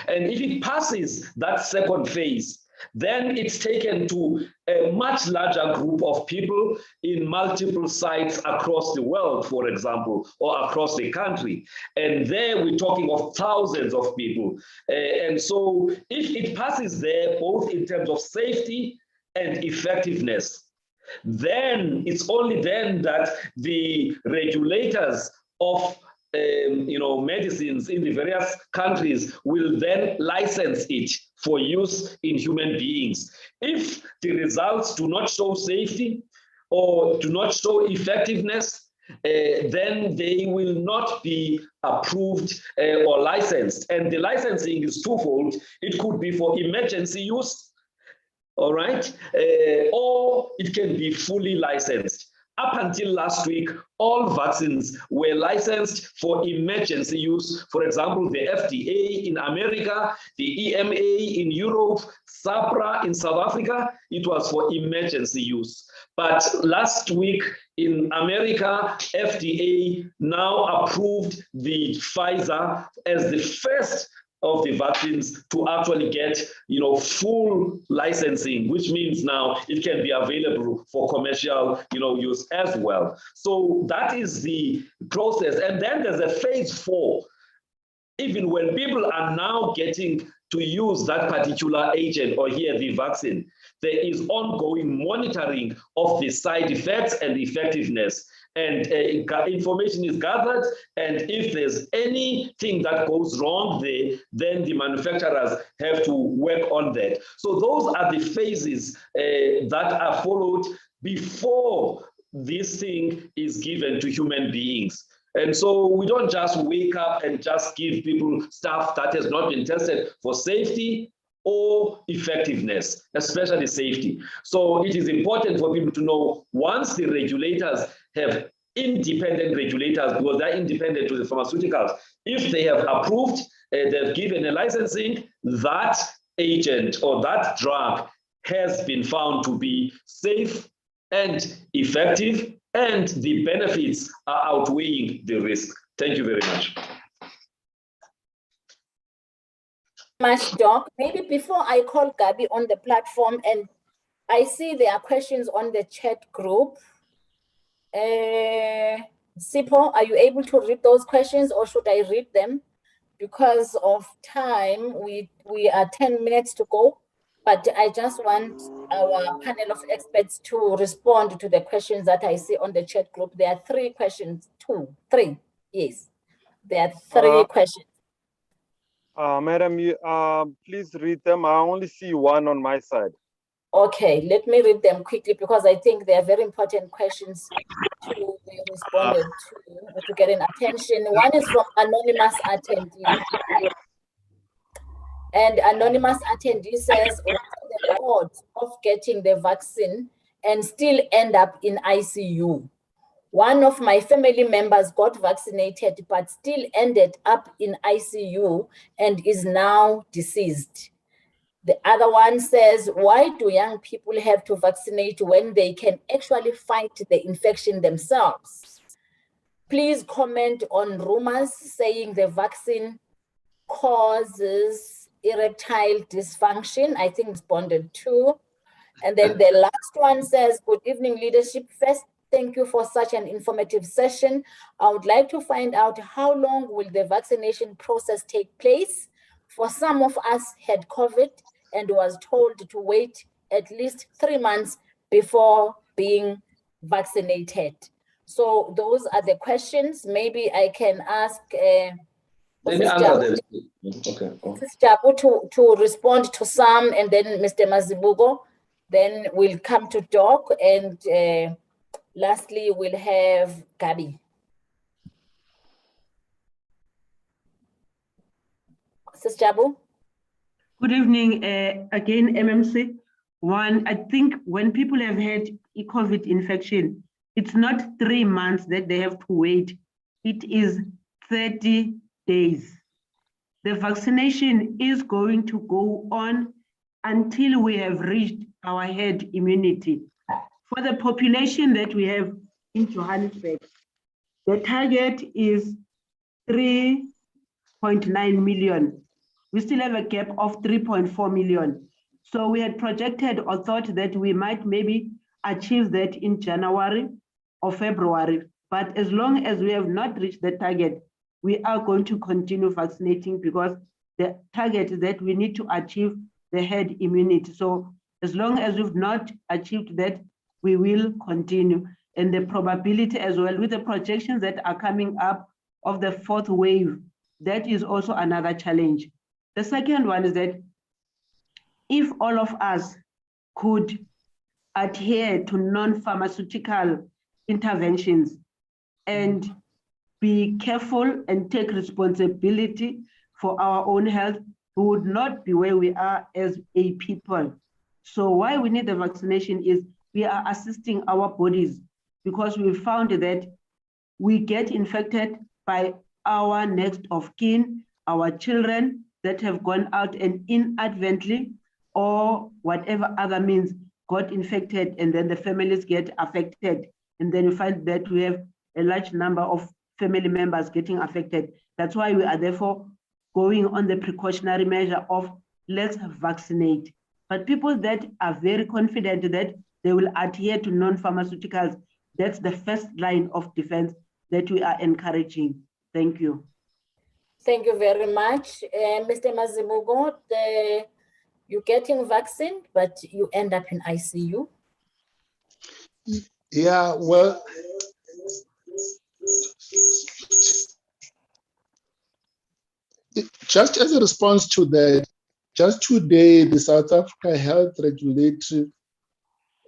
And if it passes that second phase, then it's taken to a much larger group of people in multiple sites across the world, for example, or across the country. And there we're talking of thousands of people. And so if it passes there, both in terms of safety and effectiveness, then it's only then that the regulators of medicines in the various countries will then license it for use in human beings. If the results do not show safety or do not show effectiveness, then they will not be approved or licensed. And the licensing is twofold. It could be for emergency use, all right, or it can be fully licensed. Up until last week, all vaccines were licensed for emergency use. For example, the FDA in America, the EMA in Europe, SAPRA in South Africa, it was for emergency use. But last week in America, FDA now approved the Pfizer as the first of the vaccines to actually get full licensing, which means now it can be available for commercial use as well. So that is the process. And then there's a phase 4. Even when people are now getting to use that particular agent or here the vaccine, there is ongoing monitoring of the side effects and effectiveness. And information is gathered, and if there's anything that goes wrong there, then the manufacturers have to work on that. So those are the phases that are followed before this thing is given to human beings. And so we don't just wake up and just give people stuff that has not been tested for safety or effectiveness, especially safety. So it is important for people to know, once the regulators have independent regulators, because they're independent to the pharmaceuticals, if they have approved, they've given a licensing, that agent or that drug has been found to be safe and effective, and the benefits are outweighing the risk. Thank you very much. Doc. Maybe before I call Gabi on the platform, and I see there are questions on the chat group. Sipho, are you able to read those questions, or should I read them? Because of time, we are 10 minutes to go, but I just want our panel of experts to respond to the questions that I see on the chat group. There are 3 questions, 3, yes. There are three questions. Madam, please read them. I only see one on my side. Okay, let me read them quickly because I think they are very important questions to be responded to get an attention. One is from anonymous attendee. And anonymous attendee says, what are the odds of getting the vaccine and still end up in ICU? One of my family members got vaccinated but still ended up in ICU and is now deceased. The other one says, why do young people have to vaccinate when they can actually fight the infection themselves? Please comment on rumors saying the vaccine causes erectile dysfunction. I think responded to. And then the last one says, good evening, leadership. First, thank you for such an informative session. I would like to find out how long will the vaccination process take place? For some of us had COVID and was told to wait at least 3 months before being vaccinated. So those are the questions. Maybe I can ask Mrs. Jabu to respond to some, and then Mr. Mazibuko. Then we'll come to Doc, and lastly, we'll have Gabi. Mrs. Jabu? Good evening again, MMC. One, I think when people have had a COVID infection, it's not 3 months that they have to wait. It is 30 days. The vaccination is going to go on until we have reached our herd immunity. For the population that we have in Johannesburg, the target is 3.9 million. We still have a gap of 3.4 million. So we had projected or thought that we might maybe achieve that in January or February. But as long as we have not reached the target, we are going to continue vaccinating because the target is that we need to achieve the herd immunity. So as long as we've not achieved that, we will continue. And the probability as well with the projections that are coming up of the fourth wave, that is also another challenge. The second one is that if all of us could adhere to non-pharmaceutical interventions and be careful and take responsibility for our own health, we would not be where we are as a people. So why we need the vaccination is we are assisting our bodies because we found that we get infected by our next of kin, our children that have gone out and inadvertently or whatever other means got infected, and then the families get affected. And then we find that we have a large number of family members getting affected. That's why we are therefore going on the precautionary measure of let's vaccinate. But people that are very confident that they will adhere to non-pharmaceuticals, that's the first line of defense that we are encouraging. Thank you. Thank you very much. Mr. Mazibuko, you're getting vaccine, but you end up in ICU. Yeah, well, just as a response to that, just today, the South Africa Health Regulatory,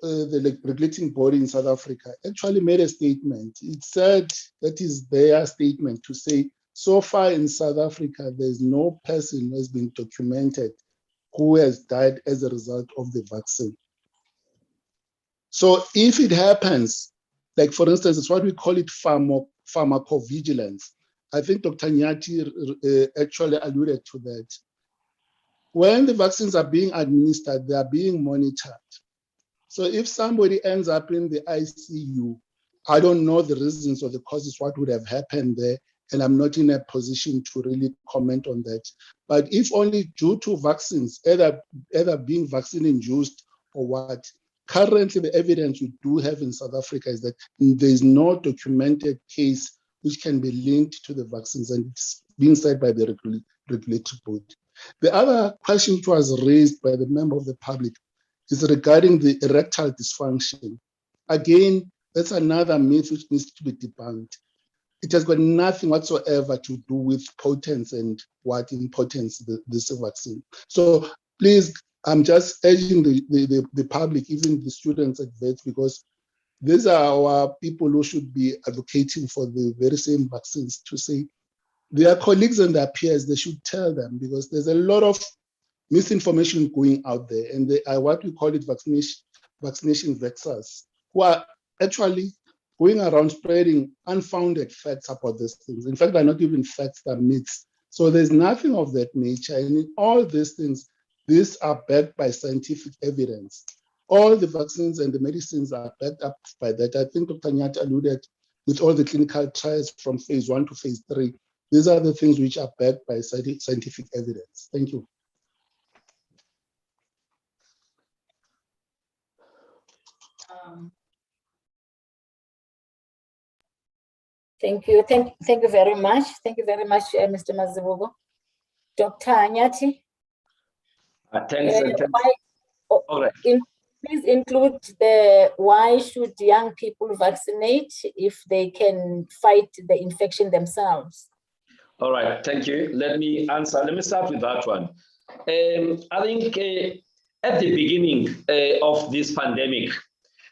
the regulating body in South Africa actually made a statement. It said, that is their statement to say, so far in South Africa, there's no person who has been documented who has died as a result of the vaccine. So if it happens, like for instance, it's what we call it pharmacovigilance. I think Dr. Nyati actually alluded to that. When the vaccines are being administered, they are being monitored. So if somebody ends up in the ICU, I don't know the reasons or the causes, what would have happened there, and I'm not in a position to really comment on that. But if only due to vaccines, either being vaccine-induced or what, currently the evidence we do have in South Africa is that there's no documented case which can be linked to the vaccines, and it's being said by the regulatory body. The other question which was raised by the member of the public is regarding the erectile dysfunction. Again, that's another myth which needs to be debunked. it has got nothing whatsoever to do with potence and what importance this vaccine. So please, I'm just urging the public, even the students at VET, because these are our people who should be advocating for the very same vaccines, to say their colleagues and their peers, they should tell them, because there's a lot of misinformation going out there, and they are what we call it vaccination vexers, who are actually going around spreading unfounded facts about these things. In fact, they're not even facts, they're myths. So there's nothing of that nature. And in all these things, these are backed by scientific evidence. All the vaccines and the medicines are backed up by that. I think Dr. Nyati alluded with all the clinical trials from phase 1 to phase 3. These are the things which are backed by scientific evidence. Thank you. Thank you. Thank you very much. Thank you very much, Mr. Mazibuko. Dr. Nyati. Thanks. All right. Please include the why should young people vaccinate if they can fight the infection themselves? All right, thank you. Let me answer. Let me start with that one. I think at the beginning of this pandemic,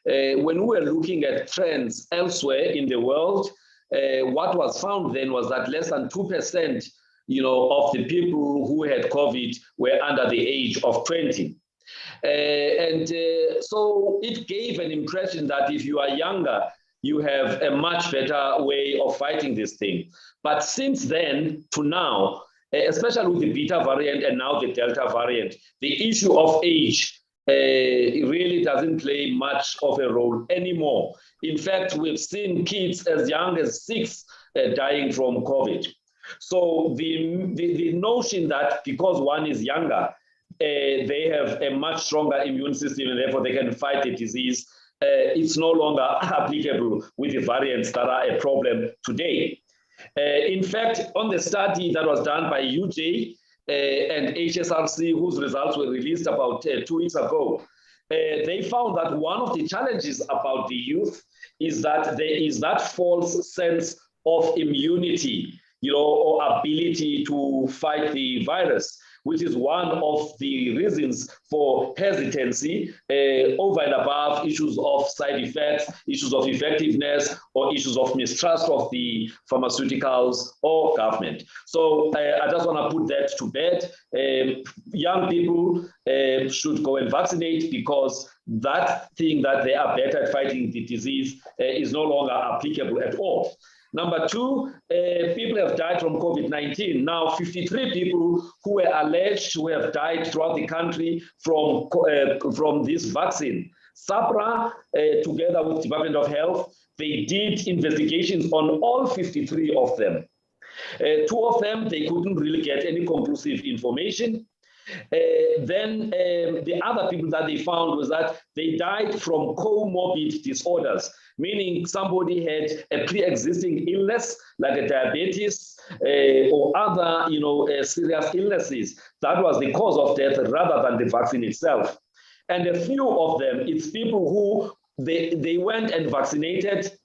when we were looking at trends elsewhere in the world, what was found then was that less than 2%, of the people who had COVID were under the age of 20. So it gave an impression that if you are younger, you have a much better way of fighting this thing. But since then to now, especially with the Beta variant and now the Delta variant, the issue of age it really doesn't play much of a role anymore. In fact, we've seen kids as young as 6 dying from COVID. So the notion that because one is younger, they have a much stronger immune system and therefore they can fight the disease, it's no longer applicable with the variants that are a problem today. In fact, on the study that was done by UJ and HSRC, whose results were released about 2 weeks ago, they found that one of the challenges about the youth is that there is that false sense of immunity, or ability to fight the virus, which is one of the reasons for hesitancy over and above issues of side effects, issues of effectiveness, or issues of mistrust of the pharmaceuticals or government. So I just want to put that to bed. Young people should go and vaccinate, because that thing that they are better at fighting the disease is no longer applicable at all. Number 2, people have died from COVID-19. Now, 53 people who were alleged to have died throughout the country from this vaccine. SAPRA, together with Department of Health, they did investigations on all 53 of them. 2 of them, they couldn't really get any conclusive information. Then the other people that they found was that they died from comorbid disorders, meaning somebody had a pre-existing illness like a diabetes or other serious illnesses. That was the cause of death rather than the vaccine itself. And a few of them, it's people who they went and vaccinated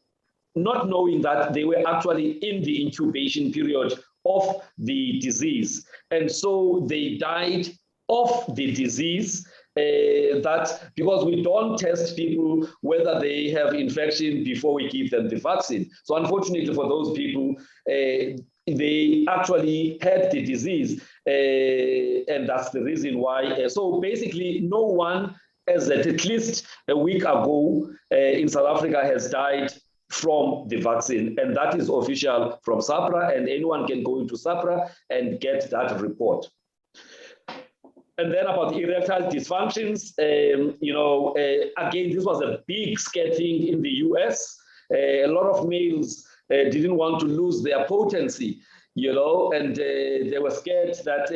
not knowing that they were actually in the incubation period of the disease. And so they died of the disease, that because we don't test people whether they have infection before we give them the vaccine. So unfortunately for those people, they actually had the disease, and that's the reason why. So basically no one, as at least a week ago in South Africa, has died from the vaccine, and that is official from SAPRA, and anyone can go into SAPRA and get that report. And then about erectile dysfunctions, again, this was a big scare thing in the US. A lot of males didn't want to lose their potency, and they were scared that,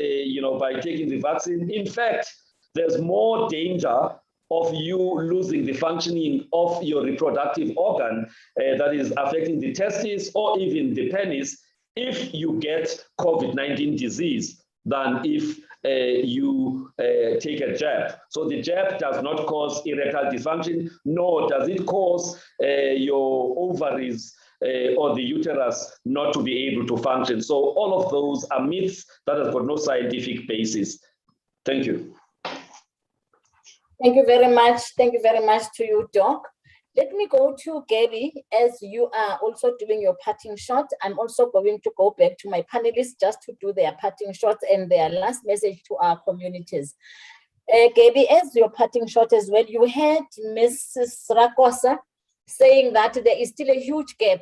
by taking the vaccine, in fact, there's more danger of you losing the functioning of your reproductive organ that is affecting the testes or even the penis if you get COVID-19 disease than if you take a jab. So the jab does not cause erectile dysfunction, nor does it cause your ovaries or the uterus not to be able to function. So all of those are myths that have got no scientific basis. Thank you. Thank you very much. Thank you very much to you, Doc. Let me go to Gabby, as you are also doing your parting shot. I'm also going to go back to my panelists just to do their parting shots and their last message to our communities. Gabby, as your parting shot as well, you had Mrs. Rakosa saying that there is still a huge gap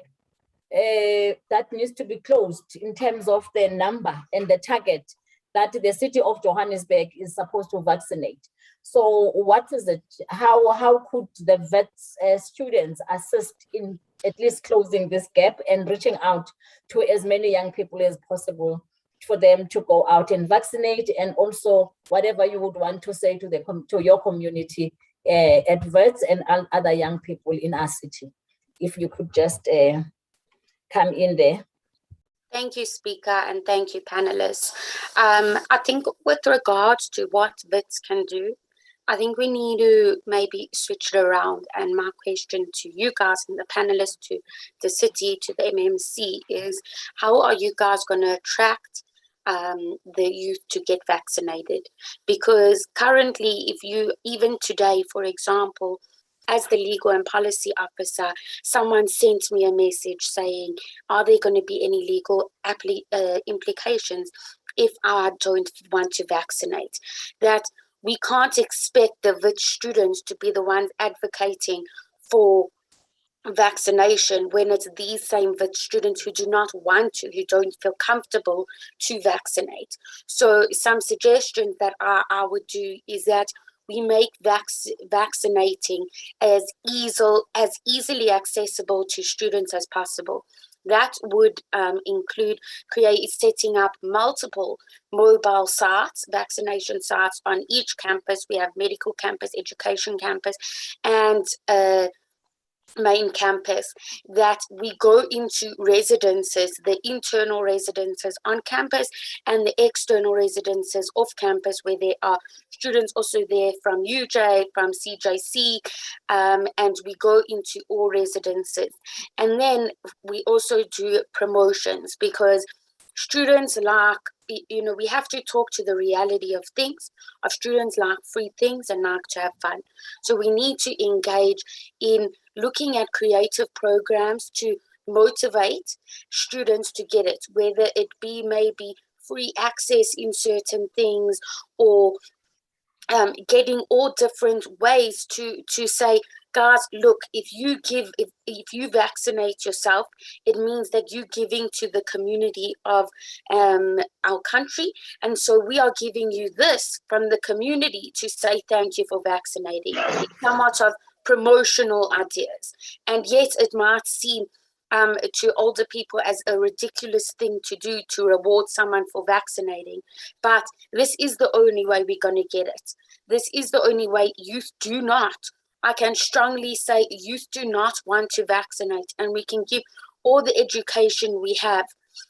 that needs to be closed in terms of the number and the target that the city of Johannesburg is supposed to vaccinate. So what is it? How could the vets students assist in at least closing this gap and reaching out to as many young people as possible for them to go out and vaccinate, and also whatever you would want to say to your community at vets and other young people in our city? If you could just come in there. Thank you, Speaker, and thank you, panelists. I think with regards to what vets can do, I think we need to maybe switch it around. And my question to you guys and the panelists, to the city, to the MMC is, how are you guys going to attract the youth to get vaccinated? Because currently, if you, even today, for example, as the legal and policy officer, someone sent me a message saying, are there going to be any legal implications if I don't want to vaccinate? That we can't expect the VIT students to be the ones advocating for vaccination when it's these same VIT students who do not want to, who don't feel comfortable to vaccinate. So some suggestions that I would do is that we make vaccinating as easily accessible to students as possible. That would include setting up multiple mobile sites, vaccination sites on each campus. We have medical campus, education campus, and main campus, that we go into residences, the internal residences on campus and the external residences off campus, where there are students also there from UJ, from CJC, and we go into all residences. And then we also do promotions, because students like, we have to talk to the reality of things, of students like free things and like to have fun. So we need to engage in looking at creative programs to motivate students to get it, whether it be maybe free access in certain things, or getting all different ways to say, guys, look, if you vaccinate yourself, it means that you're giving to the community of our country. And so we are giving you this from the community to say thank you for vaccinating. Somewhat of promotional ideas. And yet it might seem to older people as a ridiculous thing to do, to reward someone for vaccinating. But this is the only way we're going to get it. This is the only way. Youth do not, I can strongly say, youth do not want to vaccinate, and we can give all the education we have.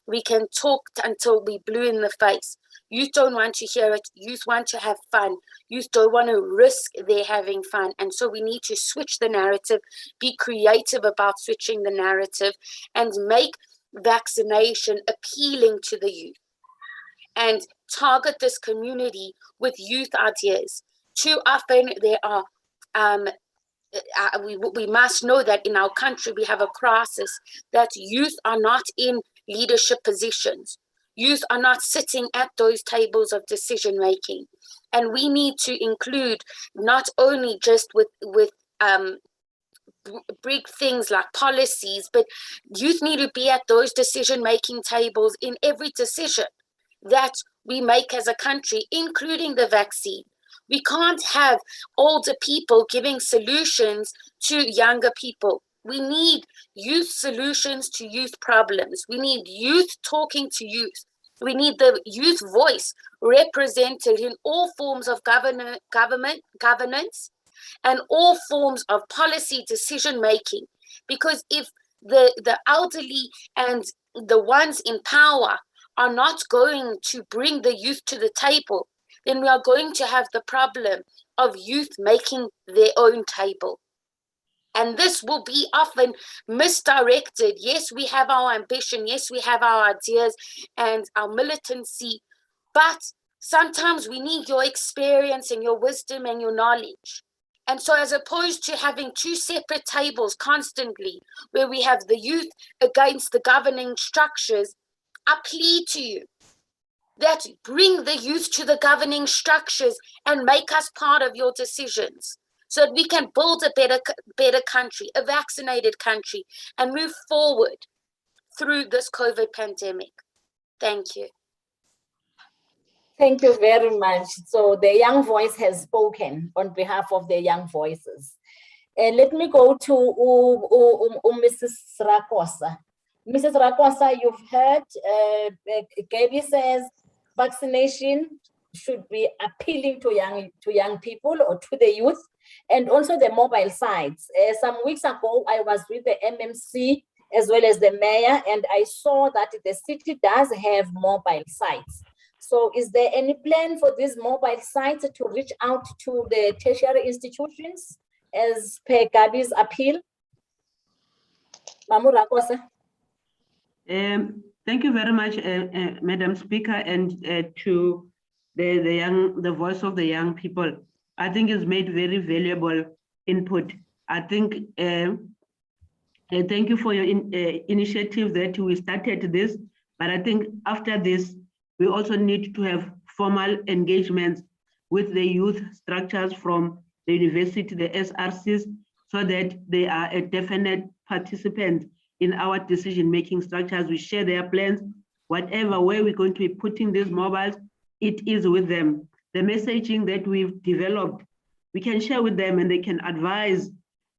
We can talk until we blue in the face. Youth don't want to hear it. Youth want to have fun. Youth don't want to risk their having fun. And so we need to switch the narrative, be creative about switching the narrative, and make vaccination appealing to the youth. And target this community with youth ideas. Too often there are, we must know that in our country we have a crisis, that youth are not in leadership positions. Youth are not sitting at those tables of decision making. And we need to include not only just with big things like policies, but youth need to be at those decision making tables in every decision that we make as a country, including the vaccine. We can't have older people giving solutions to younger people. We need youth solutions to youth problems. We need youth talking to youth. We need the youth voice represented in all forms of governance and all forms of policy decision making. Because if the elderly and the ones in power are not going to bring the youth to the table, then we are going to have the problem of youth making their own table. And this will be often misdirected. Yes, we have our ambition. Yes, we have our ideas and our militancy. But sometimes we need your experience and your wisdom and your knowledge. And so as opposed to having two separate tables constantly, where we have the youth against the governing structures, I plead to you that bring the youth to the governing structures and make us part of your decisions, so that we can build a better country, a vaccinated country, and move forward through this COVID pandemic. Thank you. Thank you very much. So the young voice has spoken on behalf of the young voices. Let me go to Mrs. Rakosa. Mrs. Rakosa, you've heard Gabby says vaccination should be appealing to young people or to the youth, and also the mobile sites. Some weeks ago, I was with the MMC as well as the mayor, and I saw that the city does have mobile sites. So is there any plan for these mobile sites to reach out to the tertiary institutions as per Gabi's appeal? Mamu Rakosa. Thank you very much, Madam Speaker, and to the voice of the young people. I think it's made very valuable input. I think, thank you for your initiative that we started this, but I think after this, we also need to have formal engagements with the youth structures from the university, the SRCs, so that they are a definite participant in our decision-making structures. We share their plans, whatever way we're going to be putting these mobiles, it is with them. The messaging that we've developed, we can share with them and they can advise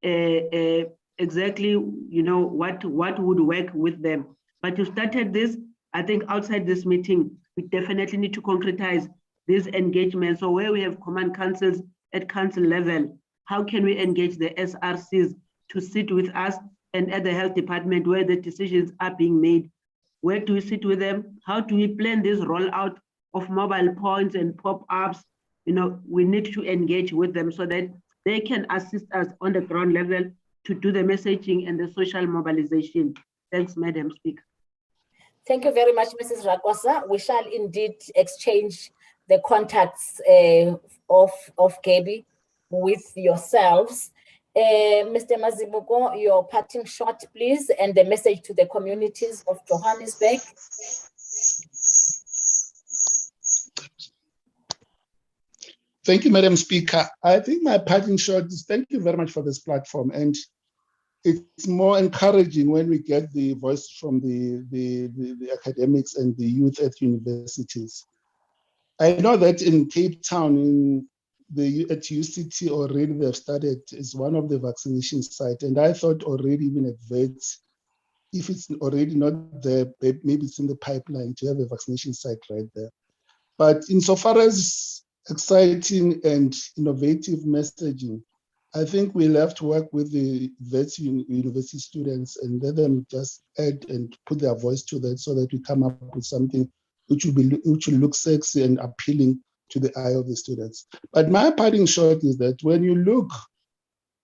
exactly, what would work with them. But to started this, I think outside this meeting, we definitely need to concretize these engagements. So where we have command councils at council level, how can we engage the SRCs to sit with us, and at the health department where the decisions are being made? Where do we sit with them? How do we plan this rollout of mobile points and pop-ups? We need to engage with them so that they can assist us on the ground level to do the messaging and the social mobilization. Thanks, Madam Speaker. Thank you very much, Mrs. Rakosa. We shall indeed exchange the contacts of Gaby with yourselves. Mr. Mazibuko, your parting shot, please, and the message to the communities of Johannesburg. Thank you, Madam Speaker. I think my parting shot is thank you very much for this platform. And it's more encouraging when we get the voice from the academics and the youth at universities. I know that in Cape Town, at UCT already they've started, is one of the vaccination sites. And I thought already even at VETS, if it's already not there, maybe it's in the pipeline to have a vaccination site right there. But insofar as exciting and innovative messaging, I think we'll have to work with the VETS university students and let them just add and put their voice to that so that we come up with something which will look sexy and appealing to the eye of the students. But my parting shot is that when you look,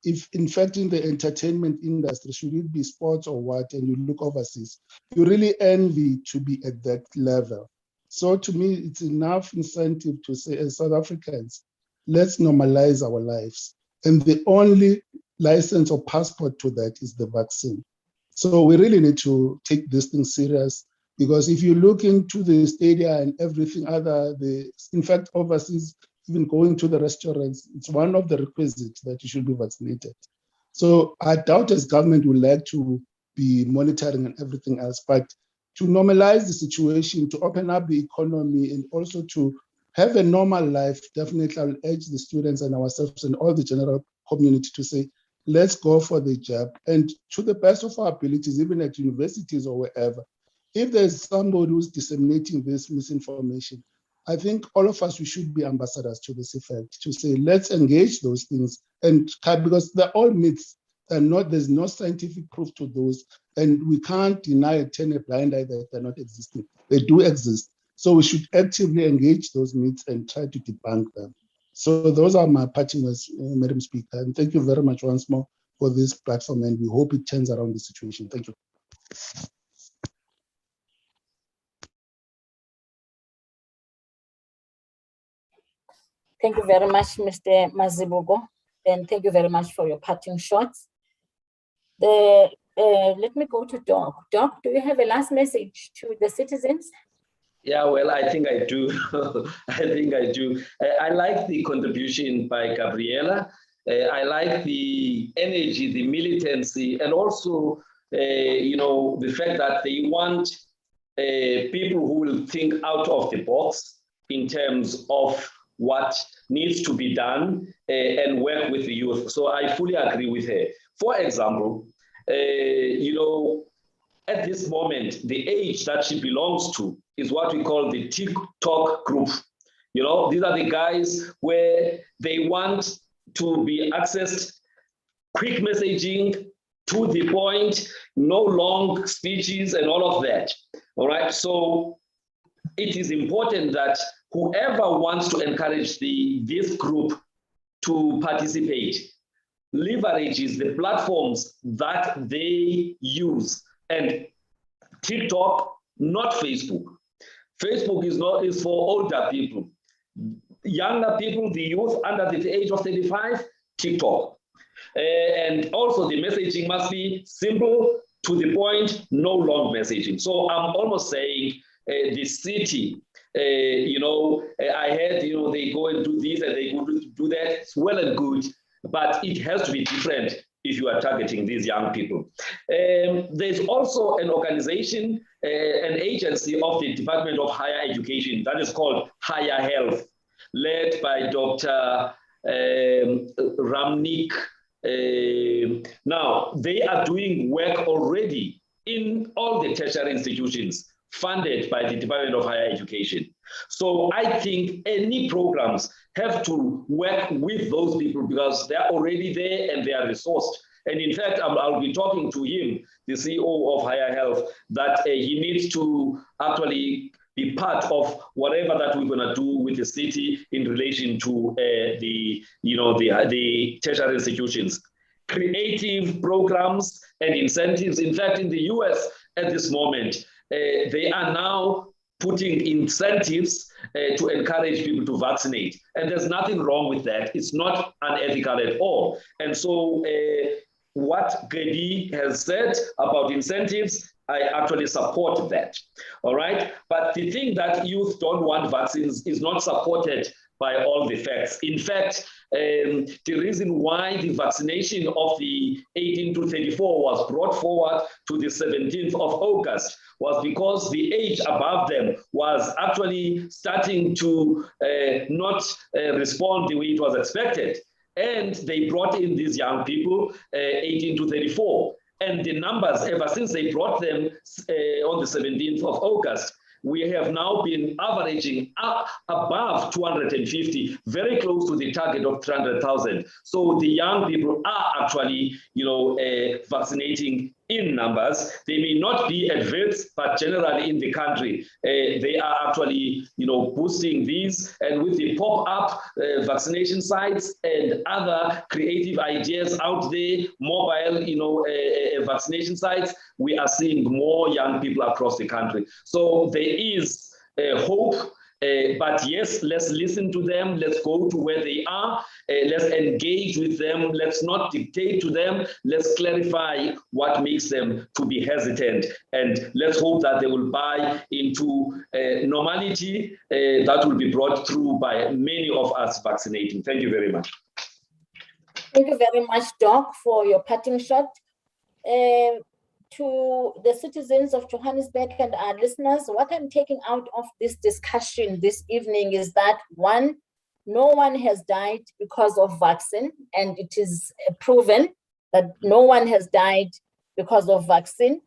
if in fact in the entertainment industry, should it be sports or what, and you look overseas, you really envy to be at that level. So to me, it's enough incentive to say, as South Africans, let's normalize our lives. And the only license or passport to that is the vaccine. So we really need to take this thing serious, because if you look into the stadia and everything other, in fact, overseas, even going to the restaurants, it's one of the requisites that you should be vaccinated. So I doubt as government would like to be monitoring and everything else, but to normalize the situation, to open up the economy, and also to have a normal life, definitely I will urge the students and ourselves and all the general community to say, let's go for the jab. And to the best of our abilities, even at universities or wherever, if there's somebody who's disseminating this misinformation, I think all of us, we should be ambassadors to this effect, to say, let's engage those things. And because they're all myths, there's no scientific proof to those. And we can't deny, turn a blind eye that they're not existing. They do exist. So we should actively engage those myths and try to debunk them. So those are my parting words, Madam Speaker. And thank you very much once more for this platform, and we hope it turns around the situation. Thank you. Thank you very much, Mr. Mazibuko, and thank you very much for your parting shots. Let me go to Doc. Doc, do you have a last message to the citizens? Yeah, well, I think I do. I think I do. I like the contribution by Gabriela. I like the energy, the militancy, and also, the fact that they want people who will think out of the box in terms of what needs to be done and work with the youth. So I fully agree with her. For example, at this moment, the age that she belongs to is what we call the TikTok group. These are the guys where they want to be accessed, quick messaging, to the point, no long speeches and all of that. All right. So it is important that whoever wants to encourage this group to participate leverages the platforms that they use. And TikTok, not Facebook. Facebook is for older people. Younger people, the youth under the age of 35, TikTok. And also the messaging must be simple, to the point, no long messaging. So I'm almost saying the city, I heard, they go and do this and they go do that. It's well and good, but it has to be different if you are targeting these young people. There's also an organization, an agency of the Department of Higher Education that is called Higher Health, led by Dr. Ramnik. Now, they are doing work already in all the tertiary institutions funded by the Department of Higher Education. So I think any programs have to work with those people because they're already there and they are resourced. And in fact, I'll be talking to him, the CEO of Higher Health, that he needs to actually be part of whatever that we're going to do with the city in relation to the tertiary institutions. Creative programs and incentives. In fact, in the US at this moment, they are now putting incentives to encourage people to vaccinate. And there's nothing wrong with that. It's not unethical at all. And so what Gedi has said about incentives, I actually support that. All right. But the thing that youth don't want vaccines is not supported by all the facts. In fact, the reason why the vaccination of the 18 to 34 was brought forward to the 17th of August was because the age above them was actually starting to not respond the way it was expected. And they brought in these young people, 18 to 34. And the numbers, ever since they brought them on the 17th of August, we have now been averaging up above 250, very close to the target of 300,000. So the young people are actually, vaccinating in numbers. They may not be at Wits, but generally in the country, they are actually, boosting these. And with the pop-up vaccination sites and other creative ideas out there, mobile, vaccination sites, we are seeing more young people across the country. So there is hope. But yes, let's listen to them. Let's go to where they are. Let's engage with them. Let's not dictate to them. Let's clarify what makes them to be hesitant. And let's hope that they will buy into normality that will be brought through by many of us vaccinating. Thank you very much. Thank you very much, Doc, for your parting shot. To the citizens of Johannesburg and our listeners, what I'm taking out of this discussion this evening is that, one, no one has died because of vaccine, and it is proven that no one has died because of vaccine.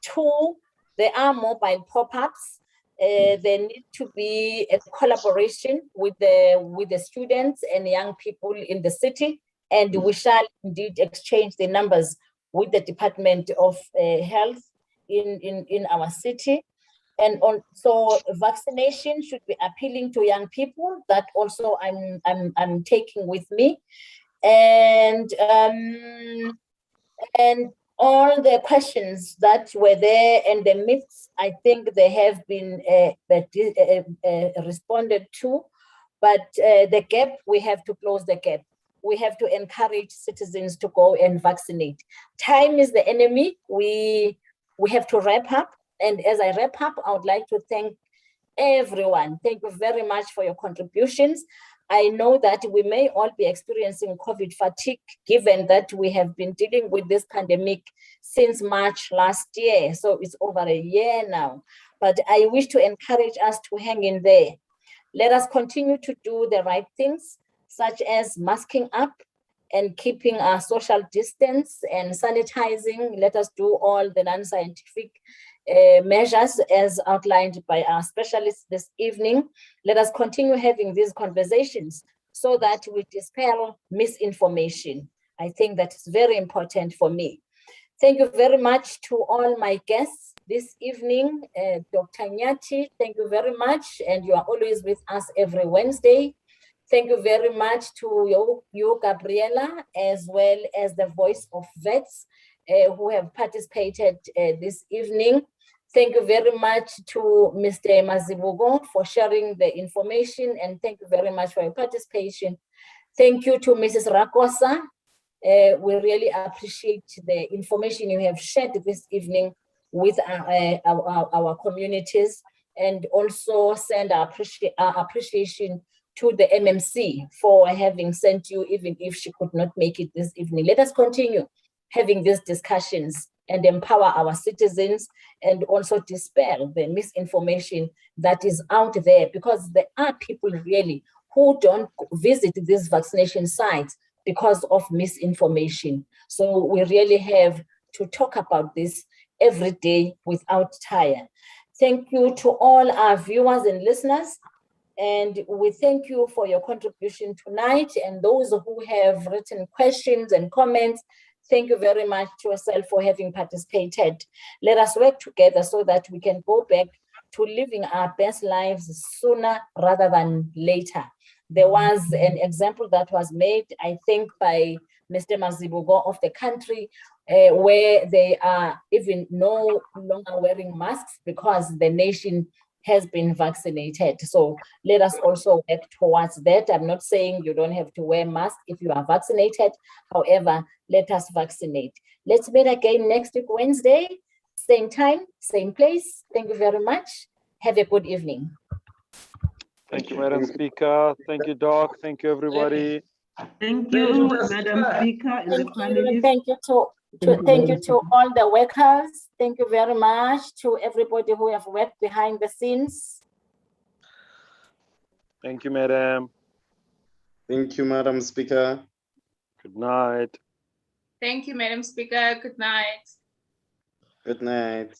Two, there are mobile pop-ups. There need to be a collaboration with the students and young people in the city, and we shall indeed exchange the numbers with the Department of Health in our city. And so vaccination should be appealing to young people. That also I'm taking with me. And And all the questions that were there and the myths, I think they have been responded to. But the gap, we have to close the gap. We have to encourage citizens to go and vaccinate. Time is the enemy. We have to wrap up. And as I wrap up, I would like to thank everyone. Thank you very much for your contributions. I know that we may all be experiencing COVID fatigue, given that we have been dealing with this pandemic since March last year. So it's over a year now. But I wish to encourage us to hang in there. Let us continue to do the right things, such as masking up and keeping our social distance and sanitizing. Let us do all the non-scientific measures as outlined by our specialists this evening. Let us continue having these conversations so that we dispel misinformation. I think that is very important for me. Thank you very much to all my guests this evening. Dr. Nyati, thank you very much. And you are always with us every Wednesday. Thank you very much to you, Gabriela, as well as the Voice of Vets who have participated this evening. Thank you very much to Mr. Mazibugo for sharing the information, and thank you very much for your participation. Thank you to Mrs. Rakosa. We really appreciate the information you have shared this evening with our communities, and also send our appreciation to the MMC for having sent you, even if she could not make it this evening. Let us continue having these discussions and empower our citizens, and also dispel the misinformation that is out there, because there are people really who don't visit these vaccination sites because of misinformation. So we really have to talk about this every day without tire. Thank you to all our viewers and listeners. And we thank you for your contribution tonight, and those who have written questions and comments. Thank you very much to yourself for having participated. Let us work together so that we can go back to living our best lives sooner rather than later. There was an example that was made, I think, by Mr. Mazibugo of the country, where they are even no longer wearing masks because the nation has been vaccinated. So let us also work towards that. I'm not saying you don't have to wear masks if you are vaccinated. However, let us vaccinate. Let's meet again next week, Wednesday, same time, same place. Thank you very much. Have a good evening. Thank you, Madam Speaker. Thank you, Doc. Thank you, everybody. Thank you, Madam Speaker, and the panelists. Thank you to all the workers. Thank you very much to everybody who have worked behind the scenes. Thank you, Madam. Thank you, Madam Speaker. Good night. Thank you, Madam Speaker. Good night. Good night.